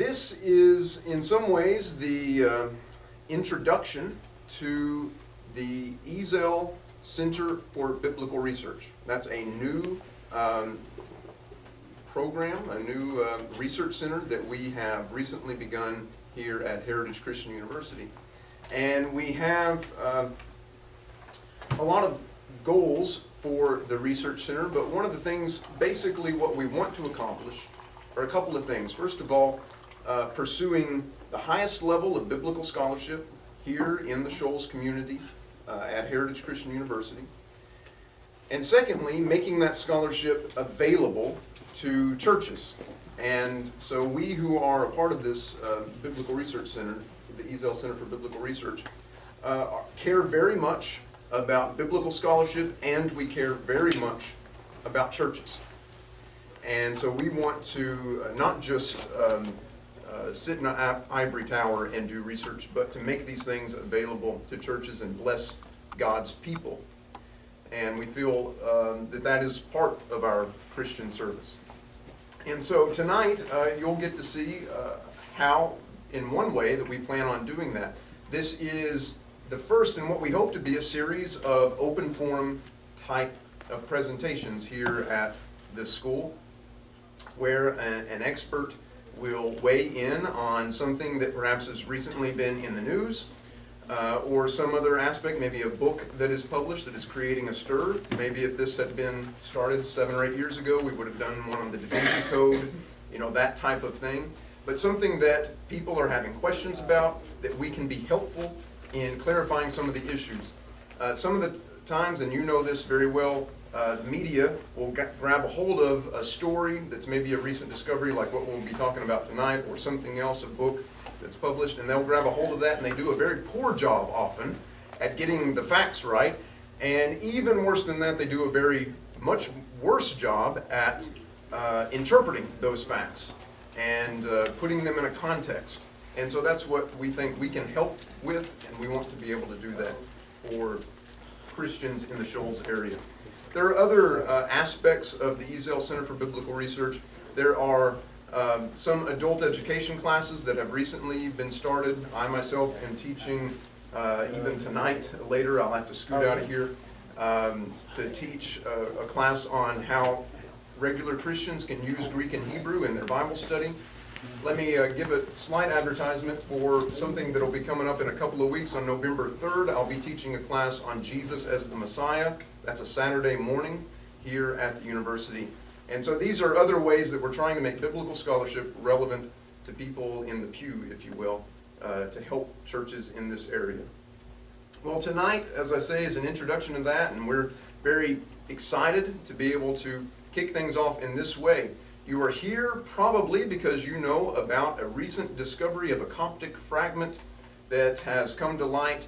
This is, in some ways, the introduction to the Ezel Center for Biblical Research. That's a new program, a new research center that we have recently begun here at Heritage Christian University. And we have a lot of goals for the research center, but one of the things, basically what we want to accomplish, are a couple of things. First of all, pursuing the highest level of biblical scholarship here in the Shoals community at Heritage Christian University. And secondly, making that scholarship available to churches. And so we who are a part of this Biblical Research Center, the Ezel Center for Biblical Research, care very much about biblical scholarship, and we care very much about churches. And so we want to not just sit in an ivory tower and do research, but to make these things available to churches and bless God's people. And we feel that that is part of our Christian service. And so tonight you'll get to see how, in one way, that we plan on doing that. This is the first in what we hope to be a series of open forum type of presentations here at this school, where an expert will weigh in on something that perhaps has recently been in the news, or some other aspect, maybe a book that is published that is creating a stir. Maybe if this had been started 7 or 8 years ago, we would have done one on the Da Vinci Code, that type of thing. But something that people are having questions about, that we can be helpful in clarifying some of the issues. Some of the times, and you know this very well, the media will grab a hold of a story that's maybe a recent discovery, like what we'll be talking about tonight, or something else, a book that's published, and they'll grab a hold of that, and they do a very poor job often at getting the facts right. And even worse than that, they do a very much worse job at interpreting those facts and putting them in a context. And so that's what we think we can help with, and we want to be able to do that for Christians in the Shoals area. There are other aspects of the Ezel Center for Biblical Research. There are some adult education classes that have recently been started. I myself am teaching even tonight. Later I'll have to scoot out of here to teach a class on how regular Christians can use Greek and Hebrew in their Bible study. Let me give a slight advertisement for something that will be coming up in a couple of weeks. On November 3rd, I'll be teaching a class on Jesus as the Messiah. That's a Saturday morning here at the university. And so these are other ways that we're trying to make biblical scholarship relevant to people in the pew, if you will, to help churches in this area. Well, tonight, as I say, is an introduction to that, and we're very excited to be able to kick things off in this way. You are here probably because you know about a recent discovery of a Coptic fragment that has come to light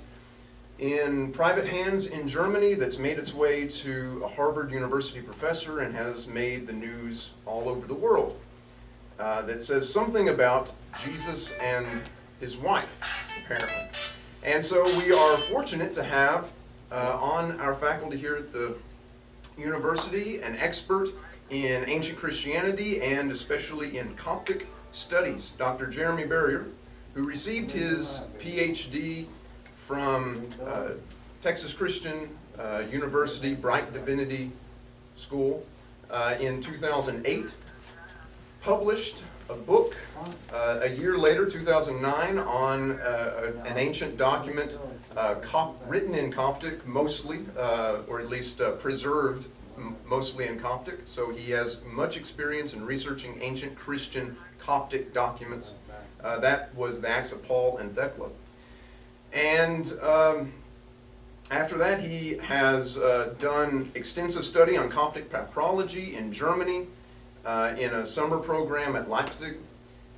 in private hands in Germany, that's made its way to a Harvard University professor and has made the news all over the world. That says something about Jesus and his wife, apparently. And so we are fortunate to have on our faculty here at the university an expert in ancient Christianity and especially in Coptic studies, Dr. Jeremy Barrier, who received his PhD from Texas Christian University Bright Divinity School in 2008, published a book a year later, 2009, on an ancient document written in Coptic mostly, or at least preserved mostly in Coptic. So he has much experience in researching ancient Christian Coptic documents. That was the Acts of Paul and Thecla. And after that, he has done extensive study on Coptic papyrology in Germany in a summer program at Leipzig.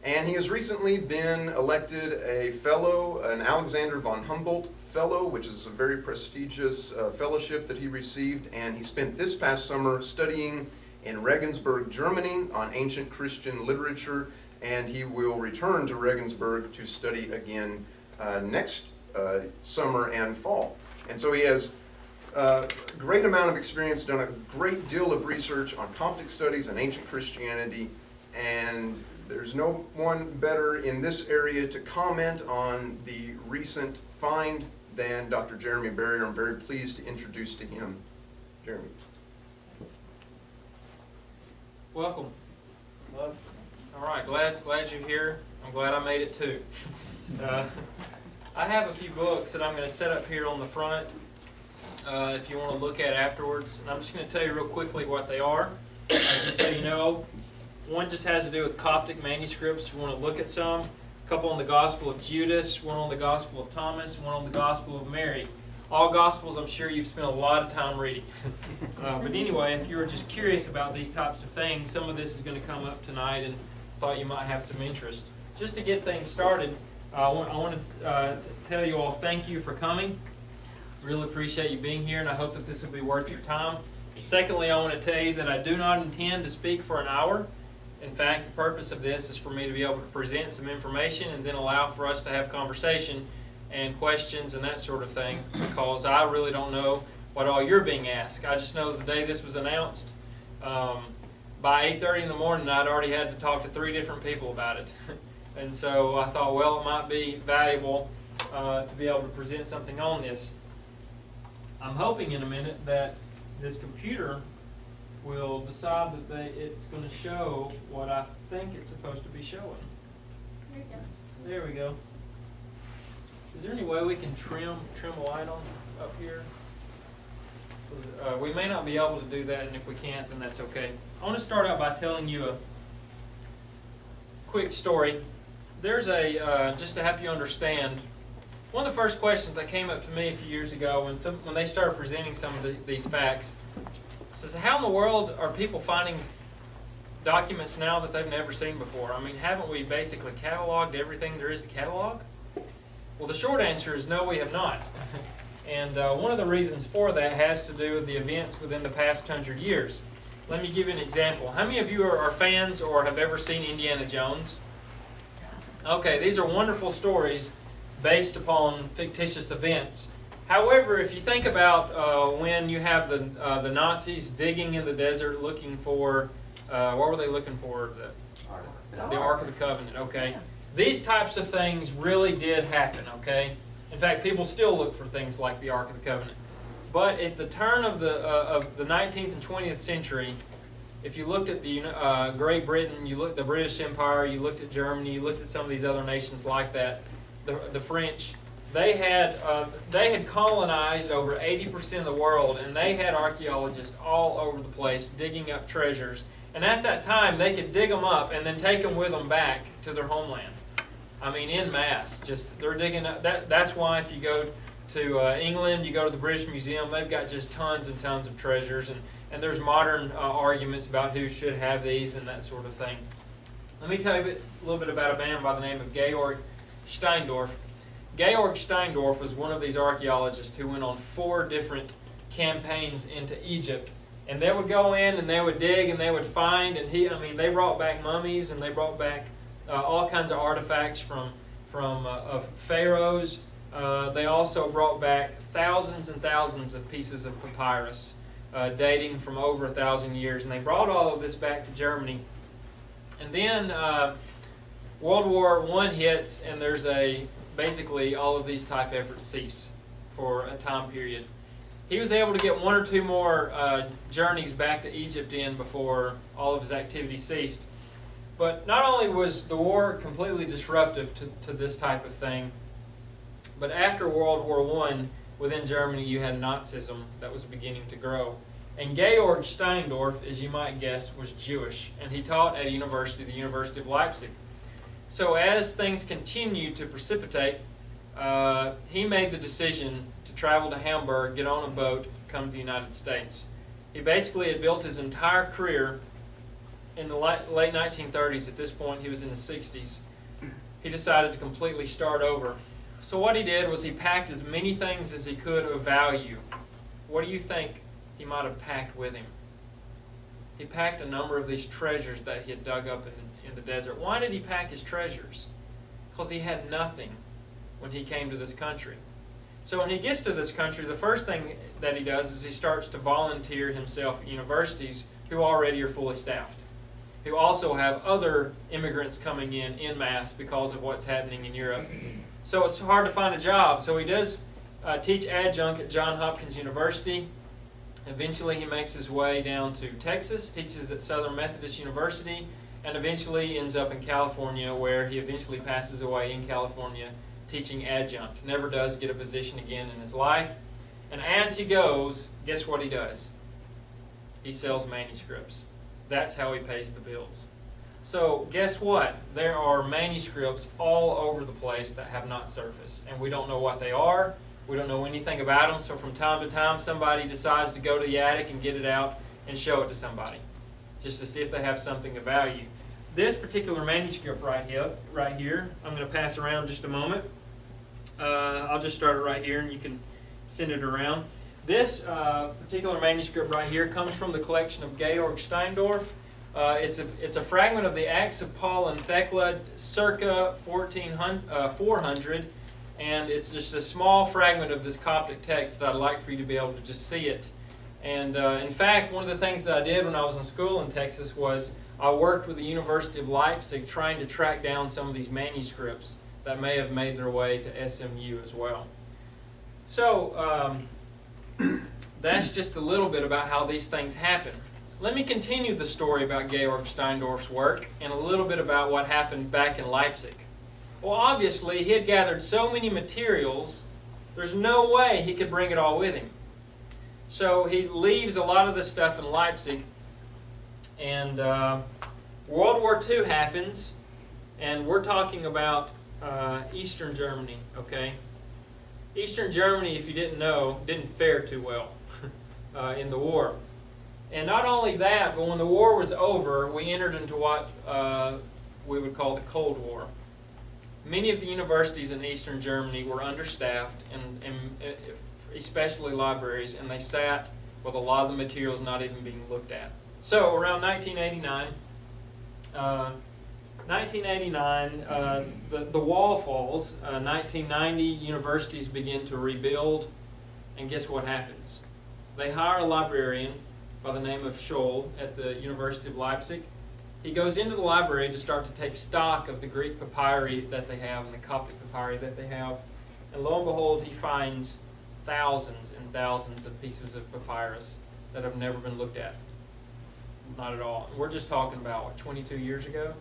And he has recently been elected a fellow, an Alexander von Humboldt Fellow, which is a very prestigious fellowship that he received. And he spent this past summer studying in Regensburg, Germany on ancient Christian literature. And he will return to Regensburg to study again next summer and fall. And so he has a great amount of experience, done a great deal of research on Coptic studies and ancient Christianity, and there's no one better in this area to comment on the recent find than Dr. Jeremy Barrier. I'm very pleased to introduce to him. Jeremy. Welcome. All right, glad you're here. I'm glad I made it too. I have a few books that I'm going to set up here on the front if you want to look at afterwards. And I'm just going to tell you real quickly what they are, just so you know. One just has to do with Coptic manuscripts. If you want to look at some. A couple on the Gospel of Judas, one on the Gospel of Thomas, and one on the Gospel of Mary. All Gospels I'm sure you've spent a lot of time reading. But anyway, if you were just curious about these types of things, some of this is going to come up tonight and thought you might have some interest. Just to get things started, I want to tell you all thank you for coming. Really appreciate you being here, and I hope that this will be worth your time. Secondly, I want to tell you that I do not intend to speak for an hour. In fact, the purpose of this is for me to be able to present some information and then allow for us to have conversation and questions and that sort of thing, because I really don't know what all you're being asked. I just know the day this was announced, by 8:30 in the morning, I'd already had to talk to 3 different people about it. And so I thought, well, it might be valuable to be able to present something on this. I'm hoping in a minute that this computer will decide that it's going to show what I think it's supposed to be showing. There you go. There we go. Is there any way we can trim a light on up here? We may not be able to do that, and if we can't, then that's okay. I want to start out by telling you a quick story. There's just to help you understand, one of the first questions that came up to me a few years ago when they started presenting some of these facts says, how in the world are people finding documents now that they've never seen before? I mean, haven't we basically cataloged everything there is to catalog? Well, the short answer is no, we have not. And one of the reasons for that has to do with the events within the past 100 years. Let me give you an example. How many of you are fans or have ever seen Indiana Jones? Okay, these are wonderful stories based upon fictitious events. However, if you think about when you have the Nazis digging in the desert looking for, what were they looking for? The Ark of the Covenant, okay? Yeah. These types of things really did happen, okay? In fact, people still look for things like the Ark of the Covenant. But at the turn of the 19th and 20th century, if you looked at the Great Britain, you looked at the British Empire, you looked at Germany, you looked at some of these other nations like that, the French, they had colonized over 80% of the world, and they had archaeologists all over the place digging up treasures. And at that time, they could dig them up and then take them with them back to their homeland. I mean, en masse. Just they're digging up. That's why if you go to England, you go to the British Museum, they've got just tons and tons of treasures, and there's modern arguments about who should have these and that sort of thing. Let me tell you a little bit about a man by the name of Georg Steindorf. Georg Steindorf was one of these archaeologists who went on 4 different campaigns into Egypt. And they would go in and they would dig and they would find, and they brought back mummies and they brought back all kinds of artifacts from of pharaohs. They also brought back thousands and thousands of pieces of papyrus dating from over 1,000 years. And they brought all of this back to Germany. And then World War I hits, and there's basically all of these type efforts cease for a time period. He was able to get 1 or 2 more journeys back to Egypt in before all of his activity ceased. But not only was the war completely disruptive to this type of thing, but after World War I, within Germany you had Nazism that was beginning to grow. And Georg Steindorf, as you might guess, was Jewish, and he taught at a university, the University of Leipzig. So as things continued to precipitate, he made the decision to travel to Hamburg, get on a boat, come to the United States. He basically had built his entire career in the late 1930s. At this point, he was in his 60s. He decided to completely start over. So what he did was he packed as many things as he could of value. What do you think he might have packed with him? He packed a number of these treasures that he had dug up in the desert. Why did he pack his treasures? Because he had nothing when he came to this country. So when he gets to this country, the first thing that he does is he starts to volunteer himself at universities who already are fully staffed. who also have other immigrants coming in mass because of what's happening in Europe. So it's hard to find a job. So he does teach adjunct at Johns Hopkins University. Eventually he makes his way down to Texas, teaches at Southern Methodist University, and eventually ends up in California, where he eventually passes away in California teaching adjunct. Never does get a position again in his life. And as he goes, guess what he does? He sells manuscripts. That's how he pays the bills. So guess what? There are manuscripts all over the place that have not surfaced, and we don't know what they are. We don't know anything about them, so from time to time somebody decides to go to the attic and get it out and show it to somebody, just to see if they have something of value. This particular manuscript right here, I'm going to pass around just a moment. I'll just start it right here and you can send it around. This particular manuscript right here comes from the collection of Georg Steindorf. It's a fragment of the Acts of Paul and Thecla circa 400, and it's just a small fragment of this Coptic text that I'd like for you to be able to just see it. And in fact, one of the things that I did when I was in school in Texas was I worked with the University of Leipzig trying to track down some of these manuscripts that may have made their way to SMU as well. So that's just a little bit about how these things happen. Let me continue the story about Georg Steindorf's work and a little bit about what happened back in Leipzig. Well, obviously, he had gathered so many materials, there's no way he could bring it all with him. So he leaves a lot of this stuff in Leipzig, and World War II happens, and we're talking about Eastern Germany, okay? Eastern Germany, if you didn't know, didn't fare too well in the war. And not only that, but when the war was over, we entered into what we would call the Cold War. Many of the universities in Eastern Germany were understaffed, and especially libraries, and they sat with a lot of the materials not even being looked at. So around 1989, the wall falls. 1990, universities begin to rebuild, and guess what happens? They hire a librarian by the name of Scholl at the University of Leipzig. He goes into the library to start to take stock of the Greek papyri that they have and the Coptic papyri that they have. And lo and behold, he finds thousands and thousands of pieces of papyrus that have never been looked at. Not at all. We're just talking about, what, 22 years ago?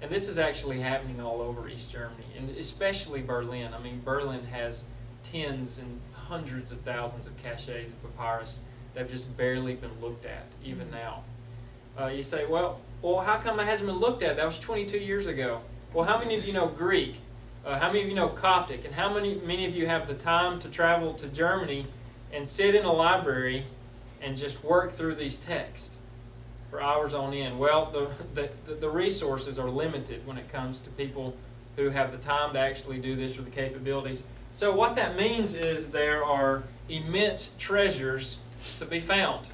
And this is actually happening all over East Germany, and especially Berlin. I mean, Berlin has tens and hundreds of thousands of caches of papyrus that have just barely been looked at, even now. You say, well, how come it hasn't been looked at? That was 22 years ago. Well, how many of you know Greek? How many of you know Coptic? And how many of you have the time to travel to Germany and sit in a library and just work through these texts for hours on end? Well, the resources are limited when it comes to people who have the time to actually do this or the capabilities. So what that means is there are immense treasures to be found.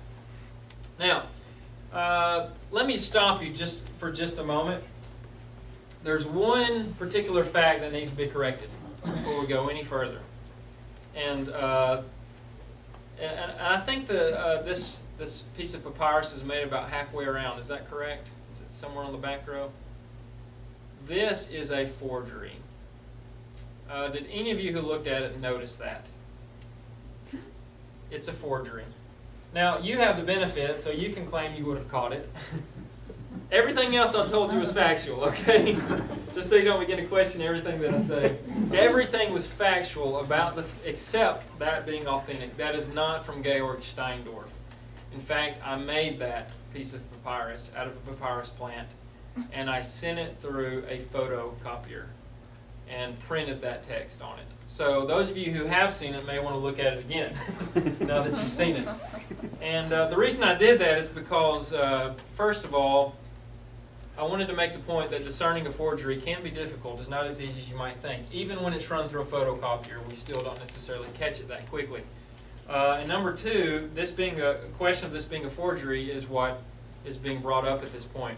Now, let me stop you for just a moment. There's one particular fact that needs to be corrected before we go any further. And I think this piece of papyrus is made about halfway around. Is that correct? Is it somewhere on the back row? This is a forgery. Did any of you who looked at it notice that? It's a forgery. Now, you have the benefit, so you can claim you would have caught it. Everything else I told you was factual, okay? Just so you don't begin to question everything that I say. Everything was factual except that being authentic. That is not from Georg Steindorf. In fact, I made that piece of papyrus out of a papyrus plant, and I sent it through a photocopier and printed that text on it. So those of you who have seen it may want to look at it again now that you've seen it. And the reason I did that is because, first of all, I wanted to make the point that discerning a forgery can be difficult. It's not as easy as you might think. Even when it's run through a photocopier, we still don't necessarily catch it that quickly. And number two, this being a question of this being a forgery is what is being brought up at this point.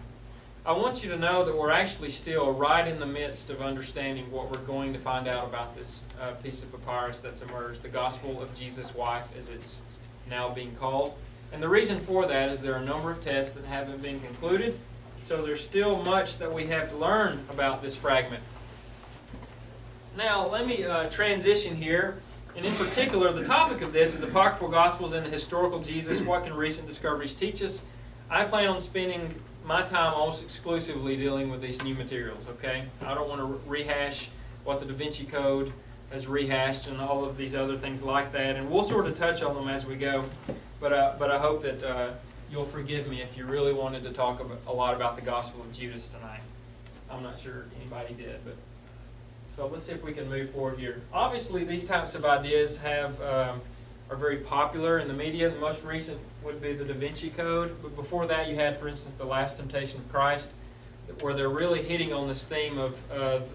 I want you to know that we're actually still right in the midst of understanding what we're going to find out about this piece of papyrus that's emerged, the Gospel of Jesus' Wife, as it's now being called. And the reason for that is there are a number of tests that haven't been concluded, So there's still much that we have to learn about this fragment. Now, let me transition here. And in particular, the topic of this is Apocryphal Gospels and the Historical Jesus. What can recent discoveries teach us? I plan on spending my time almost exclusively dealing with these new materials, okay? I don't want to rehash what the Da Vinci Code has rehashed and all of these other things like that. And we'll sort of touch on them as we go. But I hope that you'll forgive me if you really wanted to talk a lot about the Gospel of Judas tonight. I'm not sure anybody did, but... So let's see if we can move forward here. Obviously, these types of ideas are very popular in the media. The most recent would be the Da Vinci Code. But before that, you had, for instance, The Last Temptation of Christ, where they're really hitting on this theme of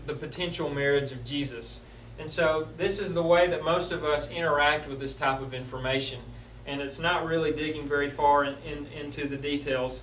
the potential marriage of Jesus. And so this is the way that most of us interact with this type of information. And it's not really digging very far into the details.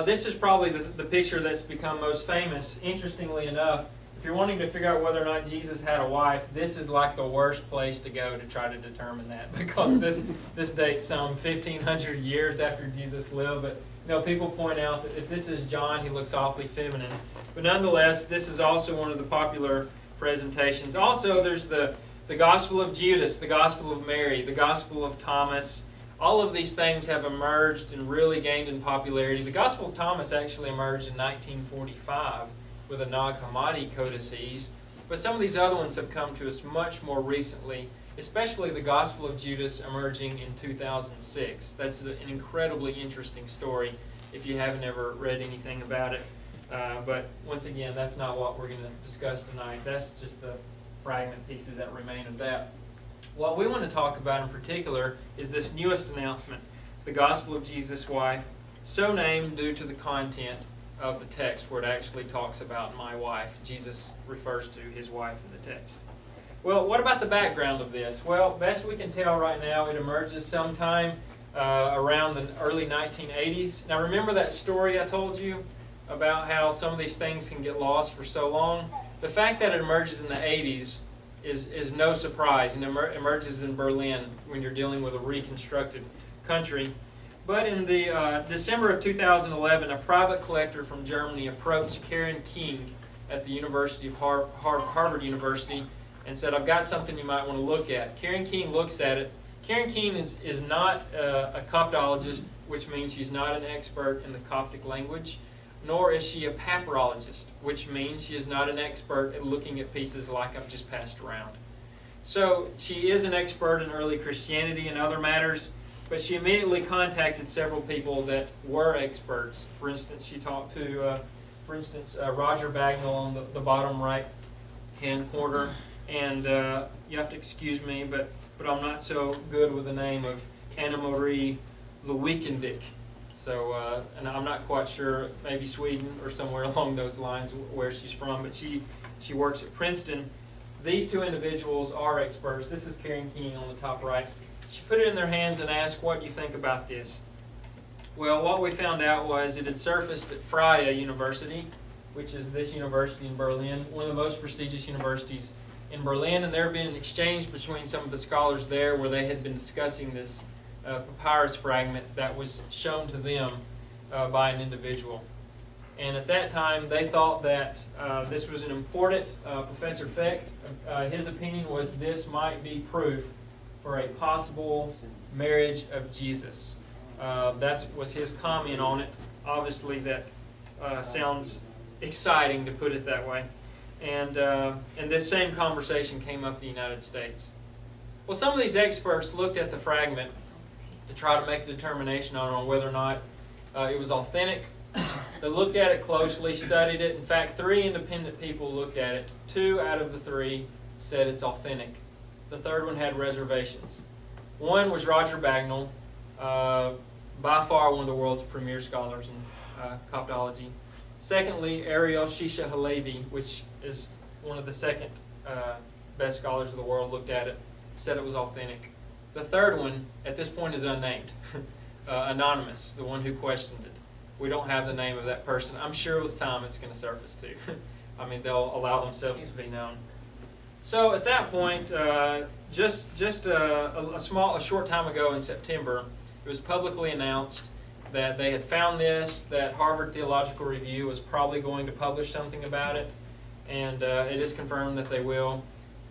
This is probably the picture that's become most famous, interestingly enough. If you're wanting to figure out whether or not Jesus had a wife, this is like the worst place to go to try to determine that, because this dates some 1,500 years after Jesus lived. But people point out that if this is John, he looks awfully feminine. But nonetheless, this is also one of the popular presentations. Also, there's the Gospel of Judas, the Gospel of Mary, the Gospel of Thomas. All of these things have emerged and really gained in popularity. The Gospel of Thomas actually emerged in 1945. With the Nag Hammadi codices, but some of these other ones have come to us much more recently, especially the Gospel of Judas emerging in 2006. That's an incredibly interesting story if you haven't ever read anything about it. But once again, that's not what we're going to discuss tonight. That's just the fragment pieces that remain of that. What we want to talk about in particular is this newest announcement, the Gospel of Jesus' wife, so named due to the content of the text where it actually talks about my wife. Jesus refers to his wife in the text. Well, what about the background of this? Well, best we can tell right now, it emerges sometime around the early 1980s. Now remember that story I told you about how some of these things can get lost for so long? The fact that it emerges in the 80s is no surprise, and emerges in Berlin when you're dealing with a reconstructed country. But in the December of 2011, a private collector from Germany approached Karen King at the University of Harvard University and said, I've got something you might want to look at. Karen King looks at it. Karen King is not a Coptologist, which means she's not an expert in the Coptic language, nor is she a papyrologist, which means she is not an expert at looking at pieces like I've just passed around. So she is an expert in early Christianity and other matters, but she immediately contacted several people that were experts. For instance, she talked to, Roger Bagnall on the bottom right-hand corner. And you have to excuse me, but I'm not so good with the name of Anna Marie Lewikendick. So, and I'm not quite sure, maybe Sweden or somewhere along those lines where she's from, but she works at Princeton. These two individuals are experts. This is Karen King on the top right. She put it in their hands and asked, what do you think about this? Well, what we found out was it had surfaced at Freie University, which is this university in Berlin, one of the most prestigious universities in Berlin, and there had been an exchange between some of the scholars there where they had been discussing this papyrus fragment that was shown to them by an individual. And at that time, they thought that this was an important, Professor Fecht, his opinion was this might be proof for a possible marriage of Jesus. That was his comment on it. Obviously, that sounds exciting to put it that way. And this same conversation came up in the United States. Well, some of these experts looked at the fragment to try to make a determination on whether or not it was authentic. They looked at it closely, studied it. In fact, 3 independent people looked at it. 2 out of the 3 said it's authentic. The third one had reservations. One was Roger Bagnall, by far one of the world's premier scholars in Coptology. Secondly, Ariel Shisha Halevi, which is one of the second best scholars of the world, looked at it, said it was authentic. The third one, at this point, is unnamed, anonymous, the one who questioned it. We don't have the name of that person. I'm sure with time it's going to surface too. I mean, they'll allow themselves to be known. So at that point, just a short time ago in September, it was publicly announced that they had found this, that Harvard Theological Review was probably going to publish something about it, and it is confirmed that they will.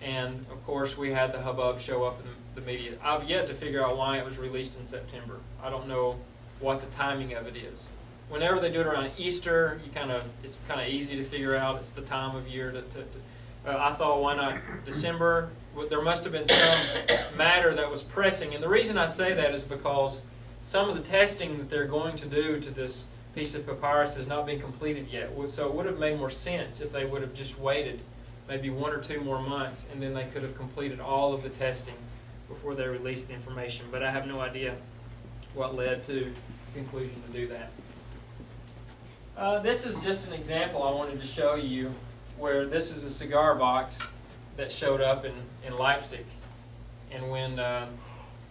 And of course, we had the hubbub show up in the media. I've yet to figure out why it was released in September. I don't know what the timing of it is. Whenever they do it around Easter, it's kind of easy to figure out. It's the time of year I thought, why not December? Well, there must have been some matter that was pressing. And the reason I say that is because some of the testing that they're going to do to this piece of papyrus has not been completed yet. So it would have made more sense if they would have just waited maybe 1 or 2 more months, and then they could have completed all of the testing before they released the information. But I have no idea what led to the conclusion to do that. This is just an example I wanted to show you, where this is a cigar box that showed up in Leipzig. And when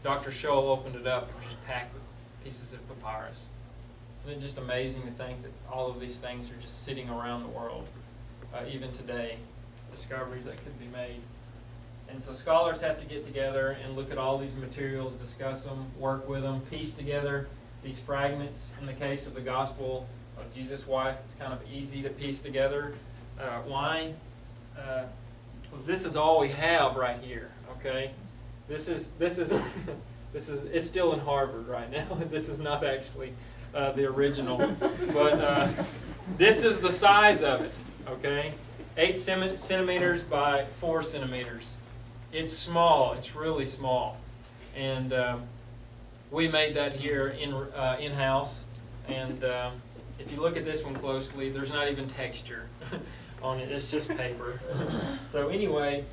Dr. Scholl opened it up, it was just packed with pieces of papyrus. And it's just amazing to think that all of these things are just sitting around the world, even today, discoveries that could be made. And so scholars have to get together and look at all these materials, discuss them, work with them, piece together these fragments. In the case of the Gospel of Jesus' wife, it's kind of easy to piece together. Why? Because this is all we have right here. Okay, this is it's still in Harvard right now. This is not actually the original, but this is the size of it. Okay, 8 centimeters by 4 centimeters. It's small. It's really small, and we made that here in-house. And if you look at this one closely, there's not even texture on it. It's just paper. So anyway,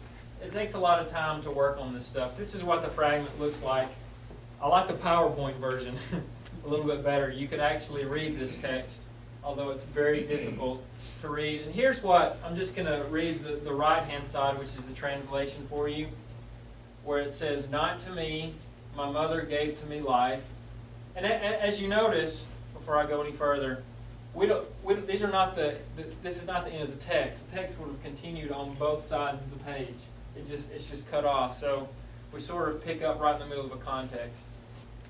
it takes a lot of time to work on this stuff. This is what the fragment looks like. I like the PowerPoint version a little bit better. You could actually read this text, although it's very difficult to read. And here's what, I'm just going to read the right-hand side, which is the translation for you, where it says, "Not to me, my mother gave to me life." And as you notice, before I go any further, these are not this is not the end of the text. The text would have continued on both sides of the page. It's just cut off. So we sort of pick up right in the middle of a context.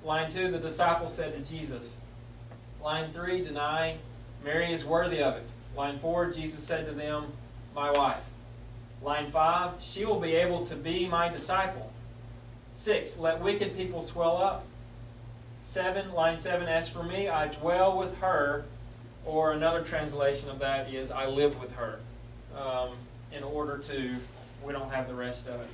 Line 2, the disciples said to Jesus. Line 3, deny, Mary is worthy of it. Line 4, Jesus said to them, my wife. Line 5, she will be able to be my disciple. 6, let wicked people swell up. 7, line 7, as for me, I dwell with her. Or another translation of that is, I live with her. In order to, we don't have the rest of it.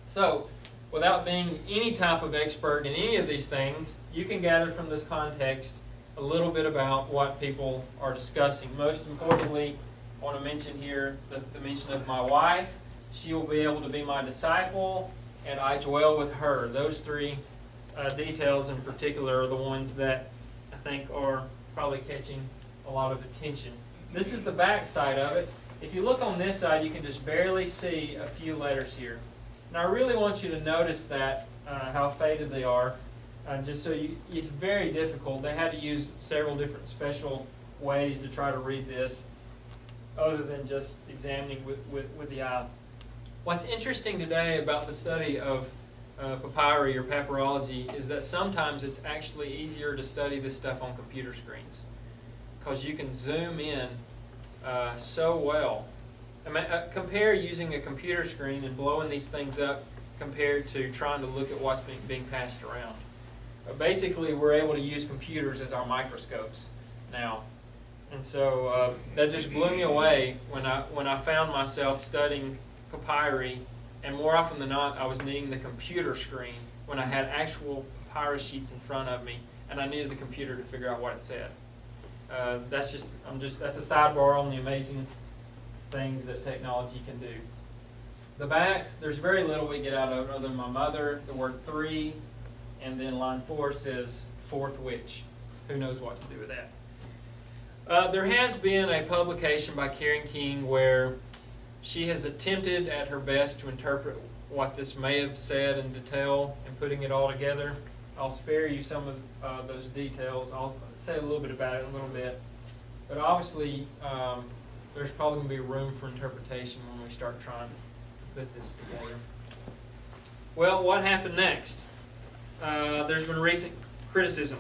So, without being any type of expert in any of these things, you can gather from this context a little bit about what people are discussing. Most importantly, I want to mention here the mention of my wife. She will be able to be my disciple, and I dwell with her. Those 3 details in particular are the ones that I think are probably catching a lot of attention. This is the back side of it. If you look on this side, you can just barely see a few letters here. Now I really want you to notice that, how faded they are, just so it's very difficult. They had to use several different special ways to try to read this, other than just examining with the eye. What's interesting today about the study of papyri or papyrology is that sometimes it's actually easier to study this stuff on computer screens, because you can zoom in so well. I mean, compare using a computer screen and blowing these things up compared to trying to look at what's being passed around. Basically, we're able to use computers as our microscopes now. And so that just blew me away when I found myself studying papyri, and more often than not, I was needing the computer screen when I had actual papyrus sheets in front of me, and I needed the computer to figure out what it said. That's a sidebar on the amazing things that technology can do. The back, there's very little we get out of it other than my mother, the word 3, and then line 4 says fourth witch. Who knows what to do with that? There has been a publication by Karen King where she has attempted at her best to interpret what this may have said in detail and putting it all together. I'll spare you some of those details. I'll say a little bit about it in a little bit. But obviously, there's probably going to be room for interpretation when we start trying to put this together. Well, what happened next? There's been recent criticism.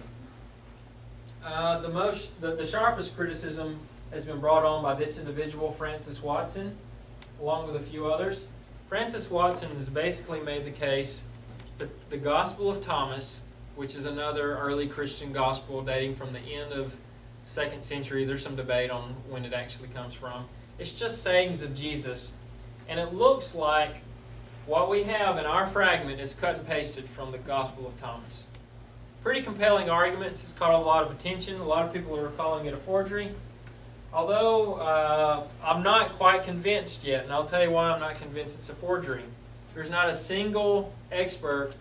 The sharpest criticism has been brought on by this individual, Francis Watson, along with a few others. Francis Watson has basically made the case that the Gospel of Thomas, which is another early Christian gospel dating from the end of 2nd century, there's some debate on when it actually comes from, it's just sayings of Jesus, and it looks like what we have in our fragment is cut and pasted from the Gospel of Thomas. Pretty compelling arguments. It's caught a lot of attention. A lot of people are calling it a forgery. Although I'm not quite convinced yet, and I'll tell you why I'm not convinced it's a forgery. There's not a single expert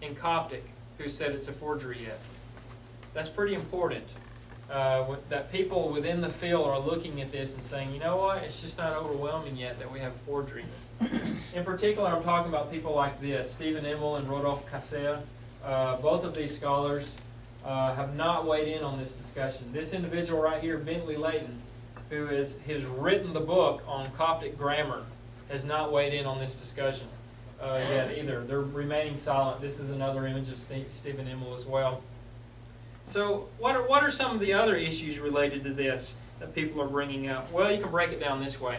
in Coptic who said it's a forgery yet. That's pretty important. That people within the field are looking at this and saying, you know what, it's just not overwhelming yet that we have a forgery. In particular, I'm talking about people like this, Stephen Immel and Rodolphe Casser. Both of these scholars have not weighed in on this discussion. This individual right here, Bentley Layton, who has written the book on Coptic grammar, has not weighed in on this discussion yet either. They're remaining silent. This is another image of Stephen Immel as well. So what are some of the other issues related to this that people are bringing up? Well, you can break it down this way.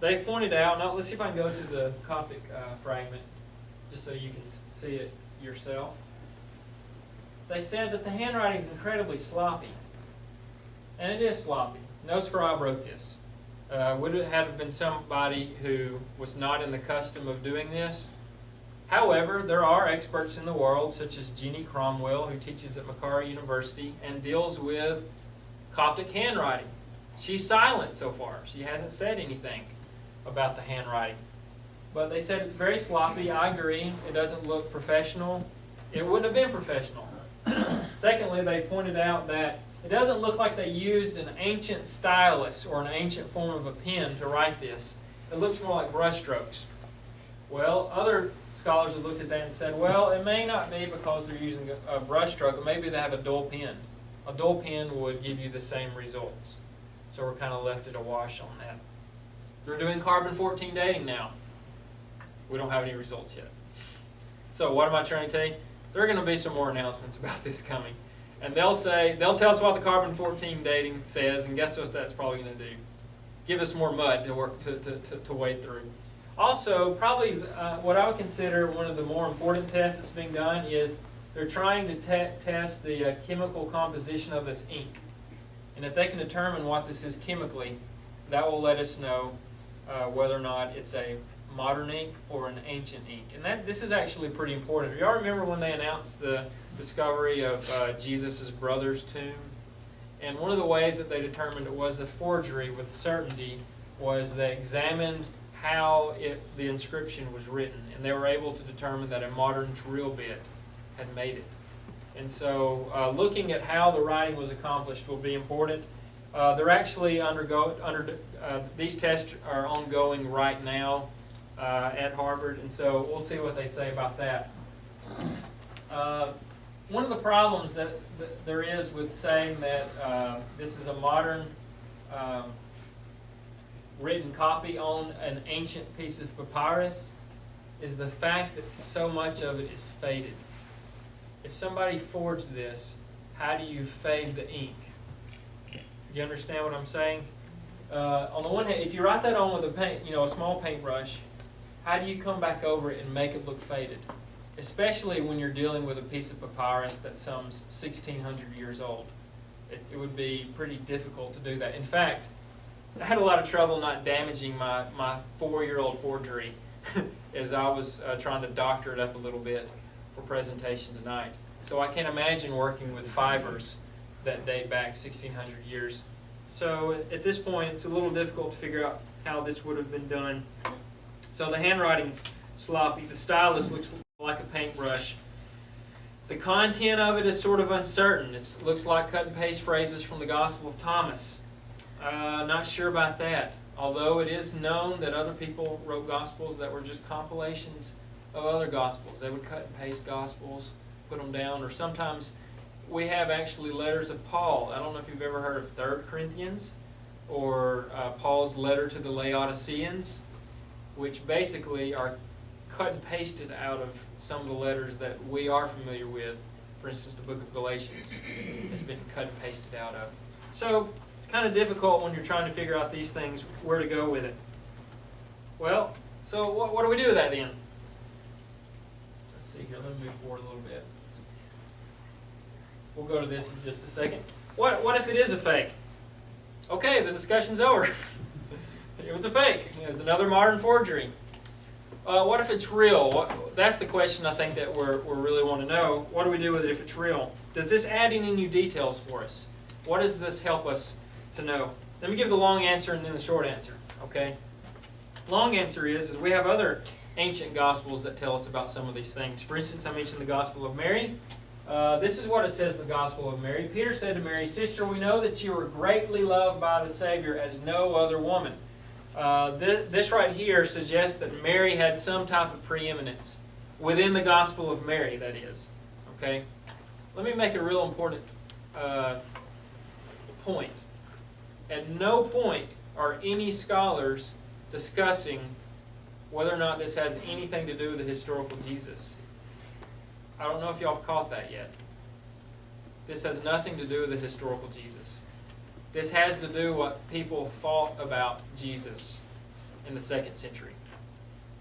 They've pointed out, now let's see if I can go to the Coptic fragment, just so you can see it yourself. They said that the handwriting is incredibly sloppy. And it is sloppy. No scribe wrote this. Would it have been somebody who was not in the custom of doing this? However, there are experts in the world, such as Jeannie Cromwell, who teaches at Macquarie University and deals with Coptic handwriting. She's silent so far. She hasn't said anything about the handwriting. But they said it's very sloppy. I agree. It doesn't look professional. It wouldn't have been professional. Secondly, they pointed out that it doesn't look like they used an ancient stylus or an ancient form of a pen to write this. It looks more like brushstrokes. Well, other scholars have looked at that and said, well, it may not be because they're using a brushstroke, but maybe they have a dull pen. A dull pen would give you the same results. So we're kind of left at a wash on that. They're doing carbon-14 dating now. We don't have any results yet. So what am I trying to tell you? There are going to be some more announcements about this coming. And they'll tell us what the carbon-14 dating says, and guess what that's probably going to do? Give us more mud to work to wade through. Also, probably what I would consider one of the more important tests that's being done is they're trying to test the chemical composition of this ink. And if they can determine what this is chemically, that will let us know whether or not it's a modern ink or an ancient ink. And this is actually pretty important. Do y'all remember when they announced the discovery of Jesus' brother's tomb? And one of the ways that they determined it was a forgery with certainty was they examined how the inscription was written, and they were able to determine that a modern trilbit had made it. And so looking at how the writing was accomplished will be important. They're actually these tests are ongoing right now at Harvard, and so we'll see what they say about that. One of the problems that there is with saying that this is a modern written copy on an ancient piece of papyrus is the fact that so much of it is faded. If somebody forged this, how do you fade the ink? Do you understand what I'm saying? On the one hand, if you write that on with a small paintbrush, how do you come back over it and make it look faded? Especially when you're dealing with a piece of papyrus that's some 1,600 years old. It would be pretty difficult to do that. In fact, I had a lot of trouble not damaging my 4-year-old forgery as I was trying to doctor it up a little bit for presentation tonight. So I can't imagine working with fibers that date back 1,600 years. So at this point, it's a little difficult to figure out how this would have been done. So the handwriting's sloppy. The stylus looks like a paintbrush. The content of it is sort of uncertain. It looks like cut and paste phrases from the Gospel of Thomas. Not sure about that. Although it is known that other people wrote Gospels that were just compilations of other Gospels. They would cut and paste Gospels, put them down, or sometimes we have actually letters of Paul. I don't know if you've ever heard of 3 Corinthians or Paul's letter to the Laodiceans, which basically are cut and pasted out of some of the letters that we are familiar with for instance, the book of Galatians has been cut and pasted out of. So it's kind of difficult when you're trying to figure out these things, where to go with it. Well, so what do we do with that then? Let's see here. Let me move forward a little bit. We'll go to this in just a second. What if it is a fake? Okay, the discussion's over. It was a fake. It was another modern forgery. What if it's real? That's the question I think that we really want to know. What do we do with it if it's real? Does this add any new details for us? What does this help us to know? Let me give the long answer and then the short answer. Okay? Long answer is we have other ancient Gospels that tell us about some of these things. For instance, I mentioned the Gospel of Mary. This is what it says in the Gospel of Mary. Peter said to Mary, "Sister, we know that you are greatly loved by the Savior as no other woman." This right here suggests that Mary had some type of preeminence within the Gospel of Mary, that is. Okay? Let me make a real important point. At no point are any scholars discussing whether or not this has anything to do with the historical Jesus. I don't know if y'all have caught that yet. This has nothing to do with the historical Jesus. This has to do what people thought about Jesus in the 2nd century.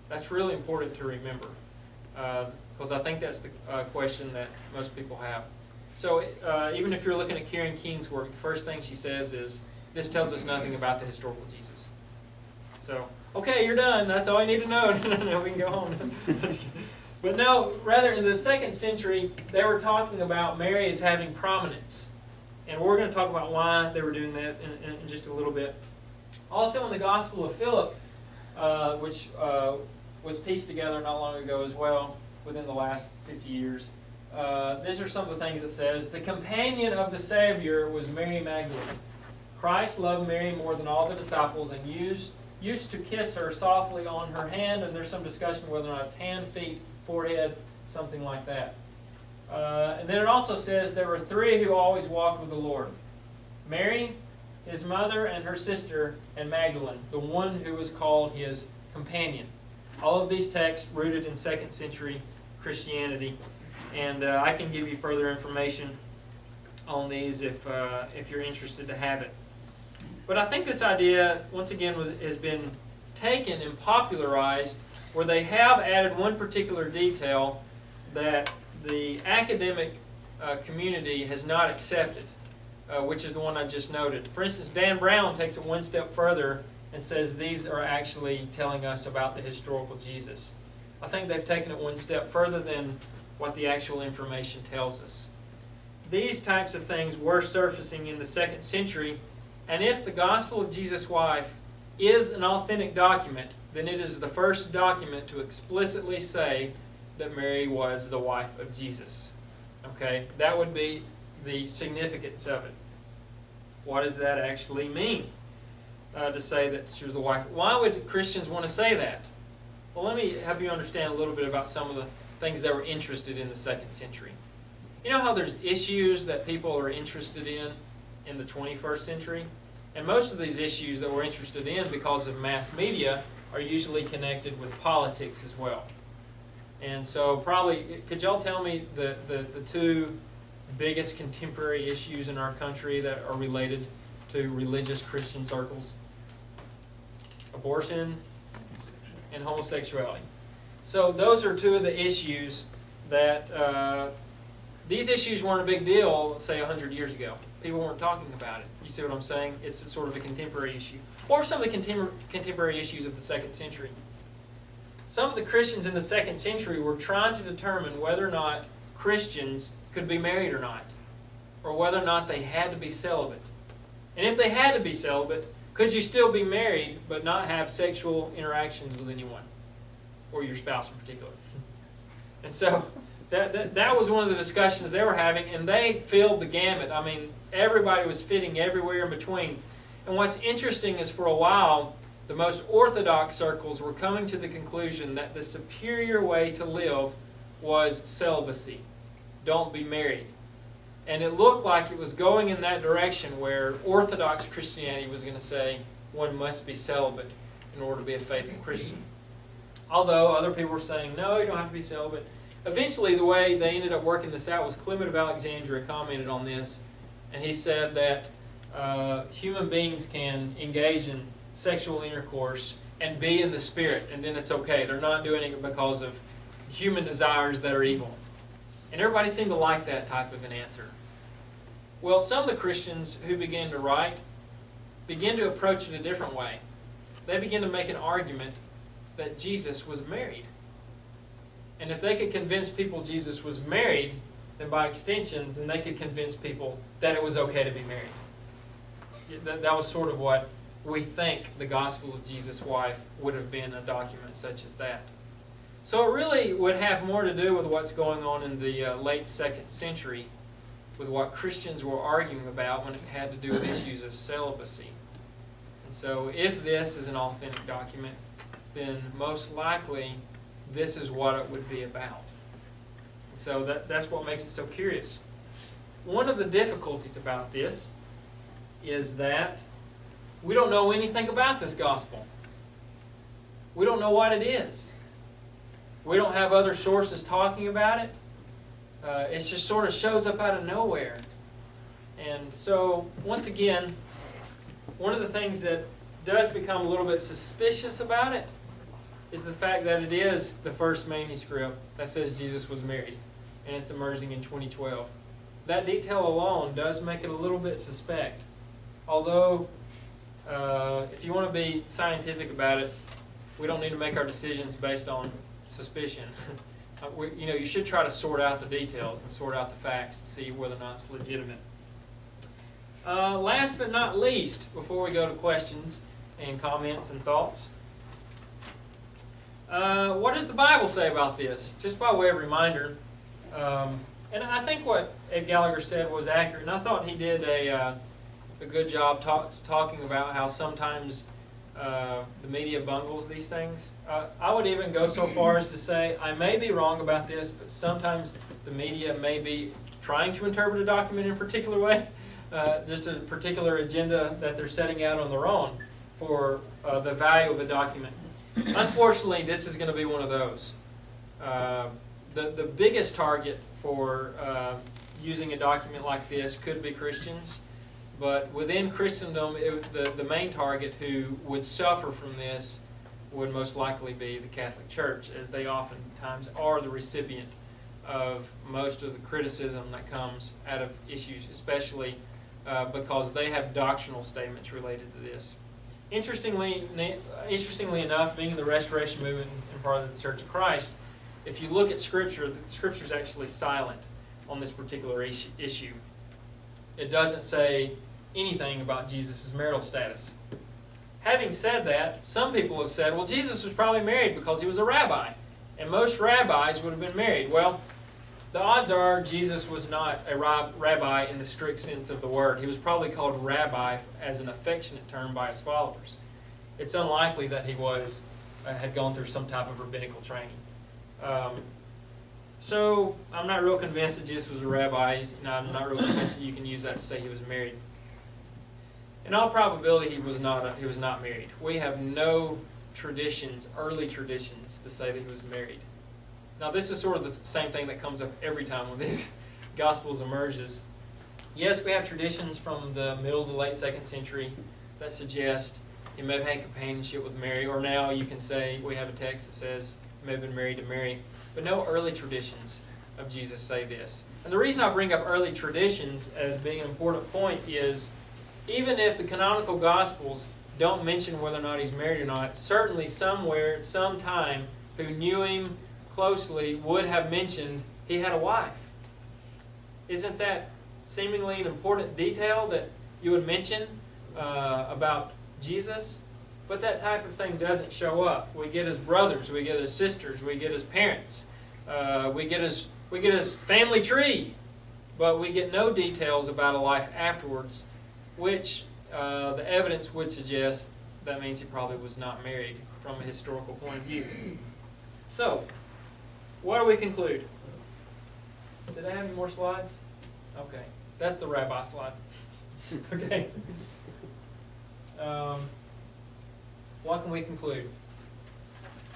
That's really important to remember, because I think that's the question that most people have. So even if you're looking at Karen King's work, the first thing she says is, this tells us nothing about the historical Jesus. So, okay, you're done. That's all you need to know. No, we can go home. But no, rather in the 2nd century, they were talking about Mary as having prominence. And we're going to talk about why they were doing that in just a little bit. Also in the Gospel of Philip, which was pieced together not long ago as well, within the last 50 years, these are some of the things it says. The companion of the Savior was Mary Magdalene. Christ loved Mary more than all the disciples and used to kiss her softly on her hand, and there's some discussion whether or not it's hand, feet, forehead, something like that. And then it also says there were 3 who always walked with the Lord. Mary, his mother, and her sister, and Magdalene, the one who was called his companion. All of these texts rooted in 2nd century Christianity. And I can give you further information on these if you're interested to have it. But I think this idea, once again, has been taken and popularized where they have added one particular detail that the academic community has not accepted, which is the one I just noted. For instance, Dan Brown takes it one step further and says these are actually telling us about the historical Jesus. I think they've taken it one step further than what the actual information tells us. These types of things were surfacing in the 2nd century, and if the Gospel of Jesus' wife is an authentic document, then it is the first document to explicitly say that Mary was the wife of Jesus. Okay? That would be the significance of it. What does that actually mean, to say that she was the wife? Why would Christians want to say that? Well, let me help you understand a little bit about some of the things that were interested in the 2nd century. You know how there's issues that people are interested in the 21st century? And most of these issues that we're interested in because of mass media are usually connected with politics as well. And so probably, could y'all tell me the 2 biggest contemporary issues in our country that are related to religious Christian circles? Abortion and homosexuality. So those are 2 of the issues that, these issues weren't a big deal, let's say 100 years ago. People weren't talking about it. You see what I'm saying? It's sort of a contemporary issue. Or some of the contemporary issues of the 2nd century. Some of the Christians in the 2nd century were trying to determine whether or not Christians could be married or not, or whether or not they had to be celibate. And if they had to be celibate, could you still be married but not have sexual interactions with anyone, or your spouse in particular? And so that was one of the discussions they were having, and they filled the gamut. I mean, everybody was fitting everywhere in between. And what's interesting is for a while, the most orthodox circles were coming to the conclusion that the superior way to live was celibacy. Don't be married. And it looked like it was going in that direction where Orthodox Christianity was going to say one must be celibate in order to be a faithful Christian. Although other people were saying, no, you don't have to be celibate. eventually, the way they ended up working this out was Clement of Alexandria commented on this, and he said that human beings can engage in sexual intercourse and be in the spirit, and then it's okay. They're not doing it because of human desires that are evil. And everybody seemed to like that type of an answer. Well, some of the Christians who began to write began to approach it a different way. They began to make an argument that Jesus was married. And if they could convince people Jesus was married, then by extension, then they could convince people that it was okay to be married. That was sort of what we think the gospel of Jesus' wife would have been, a document such as that. So it really would have more to do with what's going on in the late 2nd century, with what Christians were arguing about when it had to do with issues of celibacy. And so if this is an authentic document, then most likely this is what it would be about. And so that's what makes it so curious. One of the difficulties about this is that we don't know anything about this gospel. We don't know what it is. We don't have other sources talking about it. It just sort of shows up out of nowhere. And so, once again, one of the things that does become a little bit suspicious about it is the fact that it is the first manuscript that says Jesus was married, and it's emerging in 2012. That detail alone does make it a little bit suspect. Although, if you want to be scientific about it, we don't need to make our decisions based on suspicion. You should try to sort out the details and sort out the facts to see whether or not it's legitimate. Last but not least, before we go to questions and comments and thoughts, what does the Bible say about this? Just by way of reminder, and I think what Ed Gallagher said was accurate, and I thought he did a good job talking about how sometimes the media bungles these things. I would even go so far as to say, I may be wrong about this, but sometimes the media may be trying to interpret a document in a particular way, just a particular agenda that they're setting out on their own for the value of a document. Unfortunately, this is going to be one of those. The biggest target for using a document like this could be Christians. But within Christendom, the main target who would suffer from this would most likely be the Catholic Church, as they oftentimes are the recipient of most of the criticism that comes out of issues, especially because they have doctrinal statements related to this. Interestingly enough, being in the Restoration movement and part of the Church of Christ, if you look at Scripture, the Scripture is actually silent on this particular issue. It doesn't say anything about Jesus' marital status. Having said that, some people have said, well, Jesus was probably married because he was a rabbi, and most rabbis would have been married. Well, the odds are Jesus was not a rabbi in the strict sense of the word. He was probably called rabbi as an affectionate term by his followers. It's unlikely that he had gone through some type of rabbinical training. So I'm not real convinced that Jesus was a rabbi. I'm not real convinced that you can use that to say he was married. In all probability, he was not married. We have no traditions, early traditions, to say that he was married. Now, this is sort of the same thing that comes up every time when these Gospels emerges. Yes, we have traditions from the middle to late 2nd century that suggest he may have had companionship with Mary, or now you can say we have a text that says he may have been married to Mary, but no early traditions of Jesus say this. And the reason I bring up early traditions as being an important point is, even if the canonical Gospels don't mention whether or not he's married or not, certainly somewhere, at some time, who knew him closely would have mentioned he had a wife. Isn't that seemingly an important detail that you would mention about Jesus? But that type of thing doesn't show up. We get his brothers, we get his sisters, we get his parents, we get his family tree, but we get no details about a life afterwards, which the evidence would suggest that means he probably was not married from a historical point of view. So, what do we conclude? Did I have any more slides? Okay, that's the rabbi slide. Okay. What can we conclude?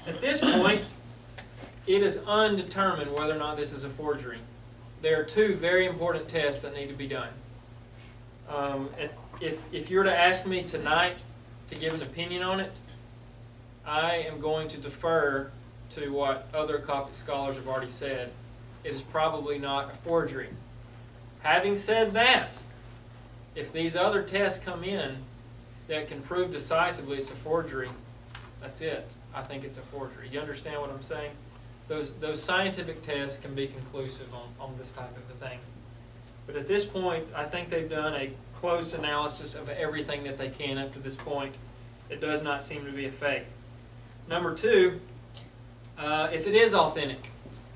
At this point, it is undetermined whether or not this is a forgery. There are two very important tests that need to be done. If you were to ask me tonight to give an opinion on it, I am going to defer to what other Coptic scholars have already said. It is probably not a forgery. Having said that, if these other tests come in that can prove decisively it's a forgery, that's it. I think it's a forgery. You understand what I'm saying? Those scientific tests can be conclusive on this type of a thing. But at this point, I think they've done a close analysis of everything that they can up to this point. It does not seem to be a fake. Number two, if it is authentic,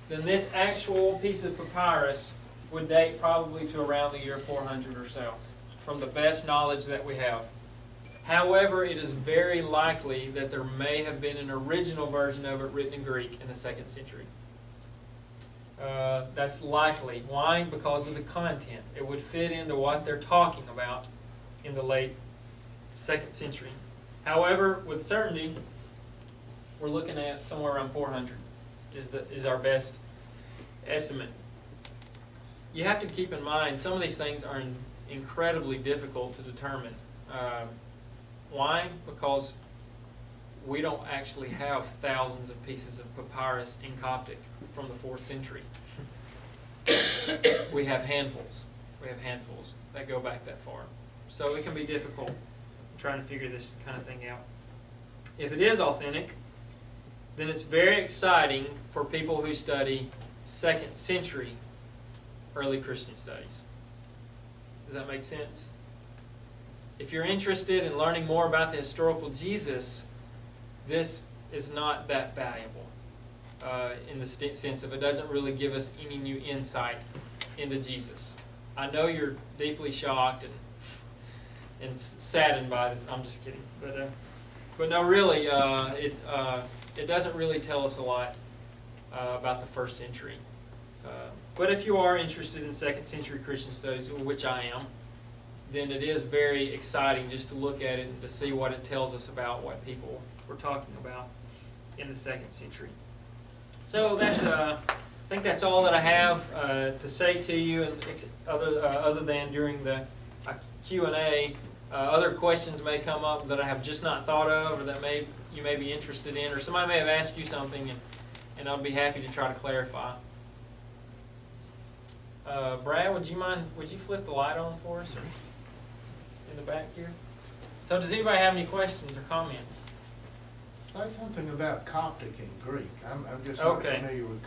then this actual piece of papyrus would date probably to around the year 400 or so, from the best knowledge that we have. However, it is very likely that there may have been an original version of it written in Greek in the 2nd century. That's likely. Why? Because of the content. It would fit into what they're talking about in the late 2nd century. However, with certainty, we're looking at somewhere around 400 is our best estimate. You have to keep in mind some of these things are incredibly difficult to determine. Why? Because we don't actually have thousands of pieces of papyrus in Coptic from the 4th century. We have handfuls. We have handfuls that go back that far. So it can be difficult trying to figure this kind of thing out. If it is authentic, then it's very exciting for people who study 2nd century early Christian studies. Does that make sense? If you're interested in learning more about the historical Jesus, this is not that valuable in the sense of it doesn't really give us any new insight into Jesus. I know you're deeply shocked and saddened by this. I'm just kidding. But no, really, it doesn't really tell us a lot about the 1st century. But if you are interested in 2nd century Christian studies, which I am, then it is very exciting just to look at it and to see what it tells us about what people were talking about in the 2nd century. So that's, I think that's all that I have to say to you, and other than during the Q&A, other questions may come up that I have just not thought of, or that you may be interested in, or somebody may have asked you something, and I'll be happy to try to clarify. Brad, would you flip the light on for us, or in the back here? So does anybody have any questions or comments? Say something about Coptic and Greek. I'm just not familiar with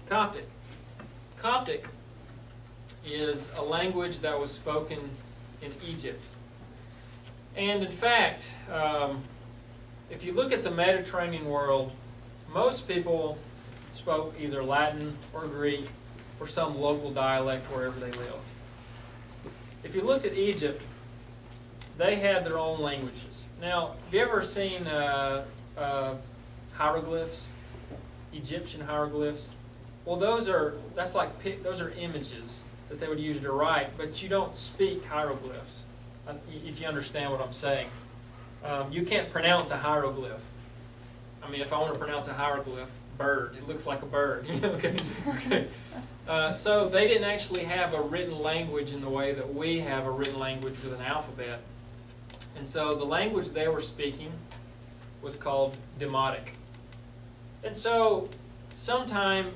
Coptic. Coptic is a language that was spoken in Egypt. And in fact, if you look at the Mediterranean world, most people spoke either Latin or Greek or some local dialect wherever they lived. If you looked at Egypt, they had their own languages. Now, have you ever seen hieroglyphs, Egyptian hieroglyphs? Well, those are images that they would use to write, but you don't speak hieroglyphs, if you understand what I'm saying. You can't pronounce a hieroglyph. I mean, if I want to pronounce a hieroglyph, bird, it looks like a bird. Okay. So they didn't actually have a written language in the way that we have a written language with an alphabet. And so the language they were speaking was called Demotic. And so sometime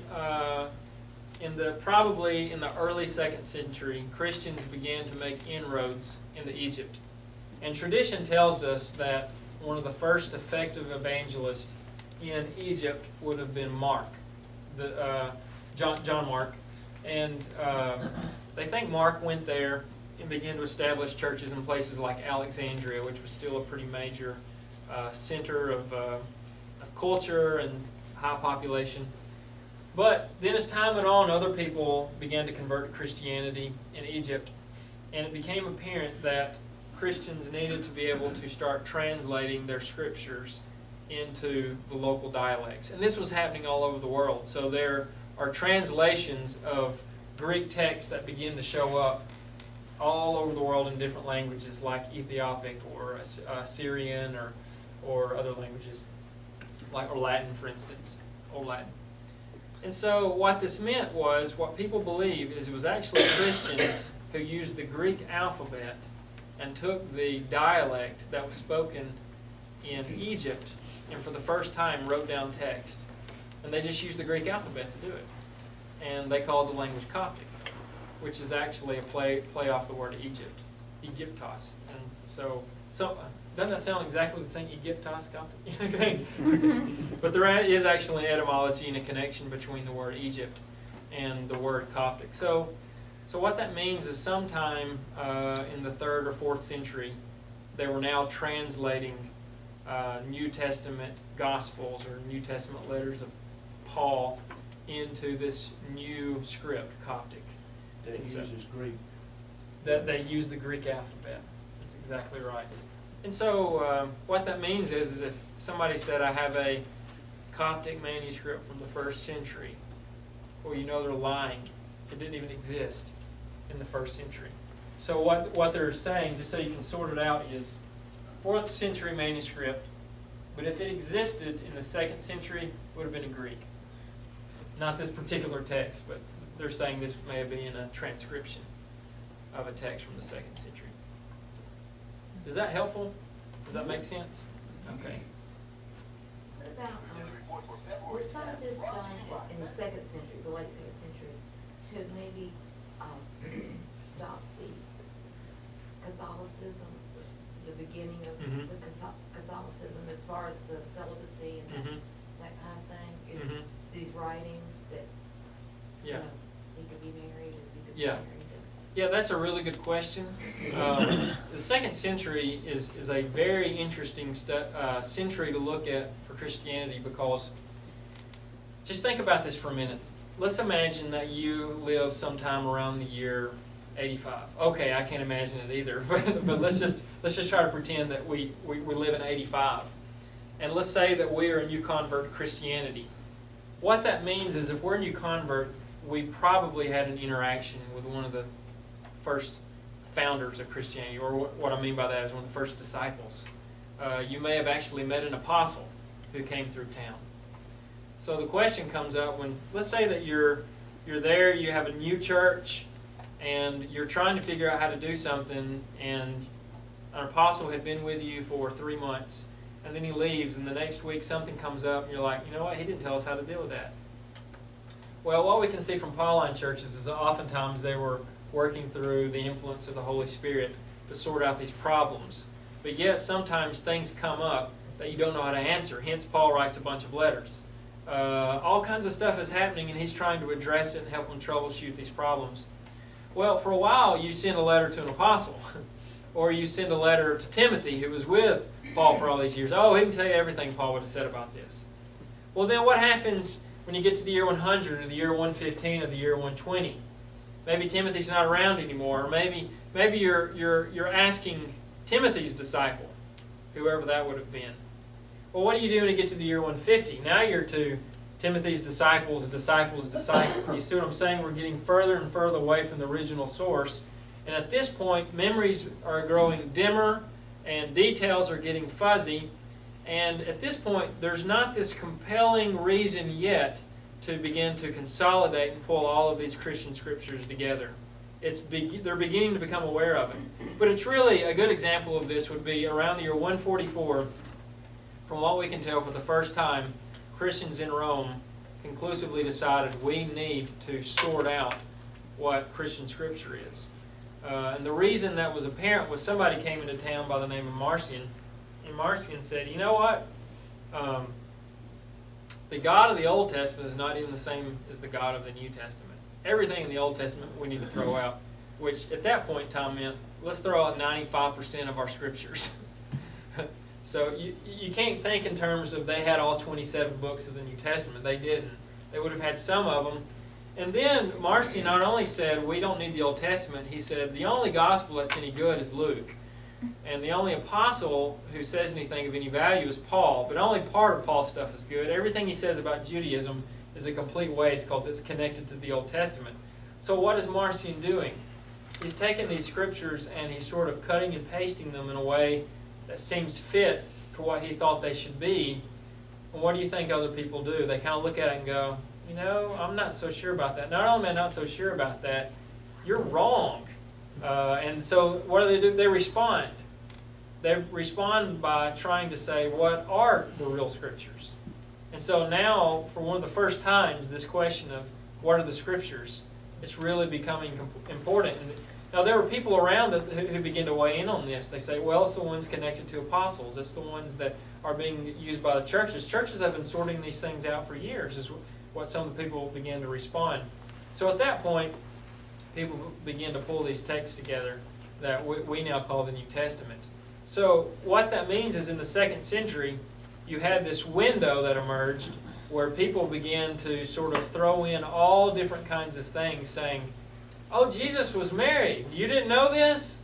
probably in the early 2nd century, Christians began to make inroads into Egypt. And tradition tells us that one of the first effective evangelists in Egypt would have been Mark, John Mark. And they think Mark went there and began to establish churches in places like Alexandria, which was still a pretty major center of culture and high population. But then as time went on, other people began to convert to Christianity in Egypt, and it became apparent that Christians needed to be able to start translating their scriptures into the local dialects. And this was happening all over the world. So there are translations of Greek texts that begin to show up all over the world in different languages, like Ethiopic or Syrian or other languages, or Latin, for instance, Old Latin. And so what this meant was, what people believe is it was actually Christians who used the Greek alphabet and took the dialect that was spoken in Egypt and for the first time wrote down text. And they just used the Greek alphabet to do it. And they called the language Coptic, which is actually a play off the word Egypt, Egyptos. And so doesn't that sound exactly the same, Egyptos, Coptic? But there is actually an etymology and a connection between the word Egypt and the word Coptic. So what that means is sometime in the 3rd or 4th century, they were now translating New Testament Gospels or New Testament letters of Paul into this new script, Coptic. That uses Greek. That they use the Greek alphabet. That's exactly right. And so what that means is if somebody said, I have a Coptic manuscript from the 1st century, well, you know they're lying. It didn't even exist in the 1st century. So what they're saying, just so you can sort it out, is 4th century manuscript, but if it existed in the 2nd century, it would have been in Greek. Not this particular text, but they're saying this may have been a transcription of a text from the 2nd century. Is that helpful? Does that make sense? Okay. What about, was some of this done in the 2nd century, the late 2nd century, to maybe stop the Catholicism, the beginning of the Catholicism as far as the celibacy and that kind of thing? Is these writings that, you know, he could be married or he could be married? Yeah, that's a really good question. The 2nd century is a very interesting century to look at for Christianity, because just think about this for a minute. Let's imagine that you live sometime around the year 85. Okay, I can't imagine it either, but let's just try to pretend that we live in 85. And let's say that we are a new convert to Christianity. What that means is if we're a new convert, we probably had an interaction with one of the first founders of Christianity, or what I mean by that is one of the first disciples. You may have actually met an apostle who came through town. So the question comes up when, let's say that you're there, you have a new church, and you're trying to figure out how to do something, and an apostle had been with you for 3 months, and then he leaves, and the next week something comes up, and you're like, you know what, he didn't tell us how to deal with that. Well, what we can see from Pauline churches is that oftentimes they were working through the influence of the Holy Spirit to sort out these problems. But yet sometimes things come up that you don't know how to answer. Hence, Paul writes a bunch of letters. All kinds of stuff is happening, and he's trying to address it and help them troubleshoot these problems. Well, for a while, you send a letter to an apostle. Or you send a letter to Timothy, who was with Paul for all these years. Oh, he can tell you everything Paul would have said about this. Well, then what happens when you get to the year 100 or the year 115 or the year 120? Maybe Timothy's not around anymore, or maybe you're asking Timothy's disciple, whoever that would have been. Well, what do you do when you get to the year 150? Now you're to Timothy's disciples' disciples' disciple. You see what I'm saying? We're getting further and further away from the original source. And at this point, memories are growing dimmer and details are getting fuzzy. And at this point, there's not this compelling reason yet to begin to consolidate and pull all of these Christian scriptures together. They're beginning to become aware of it. But it's really, a good example of this would be around the year 144. From what we can tell, for the first time, Christians in Rome conclusively decided we need to sort out what Christian scripture is. And the reason that was apparent was somebody came into town by the name of Marcion, and Marcion said, you know what? The God of the Old Testament is not even the same as the God of the New Testament. Everything in the Old Testament we need to throw out, which at that point in time meant, let's throw out 95% of our scriptures. So you can't think in terms of they had all 27 books of the New Testament. They didn't. They would have had some of them. And then Marcion not only said, we don't need the Old Testament, he said, the only gospel that's any good is Luke. And the only apostle who says anything of any value is Paul. But only part of Paul's stuff is good. Everything he says about Judaism is a complete waste because it's connected to the Old Testament. So what is Marcion doing? He's taking these scriptures and he's sort of cutting and pasting them in a way that seems fit to what he thought they should be. And what do you think other people do? They kind of look at it and go, I'm not so sure about that. Not only am I not so sure about that, you're wrong. And so what do? They respond. They respond by trying to say, what are the real Scriptures? And so now, for one of the first times, this question of what are the Scriptures, it's really becoming important. And now, there were people around who begin to weigh in on this. They say, well, it's the ones connected to apostles. It's the ones that are being used by the churches. Churches have been sorting these things out for years, is what some of the people began to respond. So at that point, people begin to pull these texts together that we now call the New Testament. So what that means is in the 2nd century, you had this window that emerged where people began to sort of throw in all different kinds of things, saying, oh, Jesus was married. You didn't know this?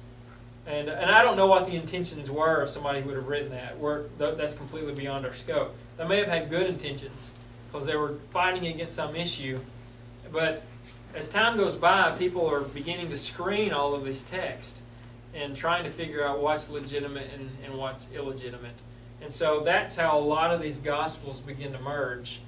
And I don't know what the intentions were of somebody who would have written that. That's completely beyond our scope. They may have had good intentions because they were fighting against some issue. But as time goes by, people are beginning to screen all of these texts and trying to figure out what's legitimate and what's illegitimate. And so that's how a lot of these Gospels begin to emerge.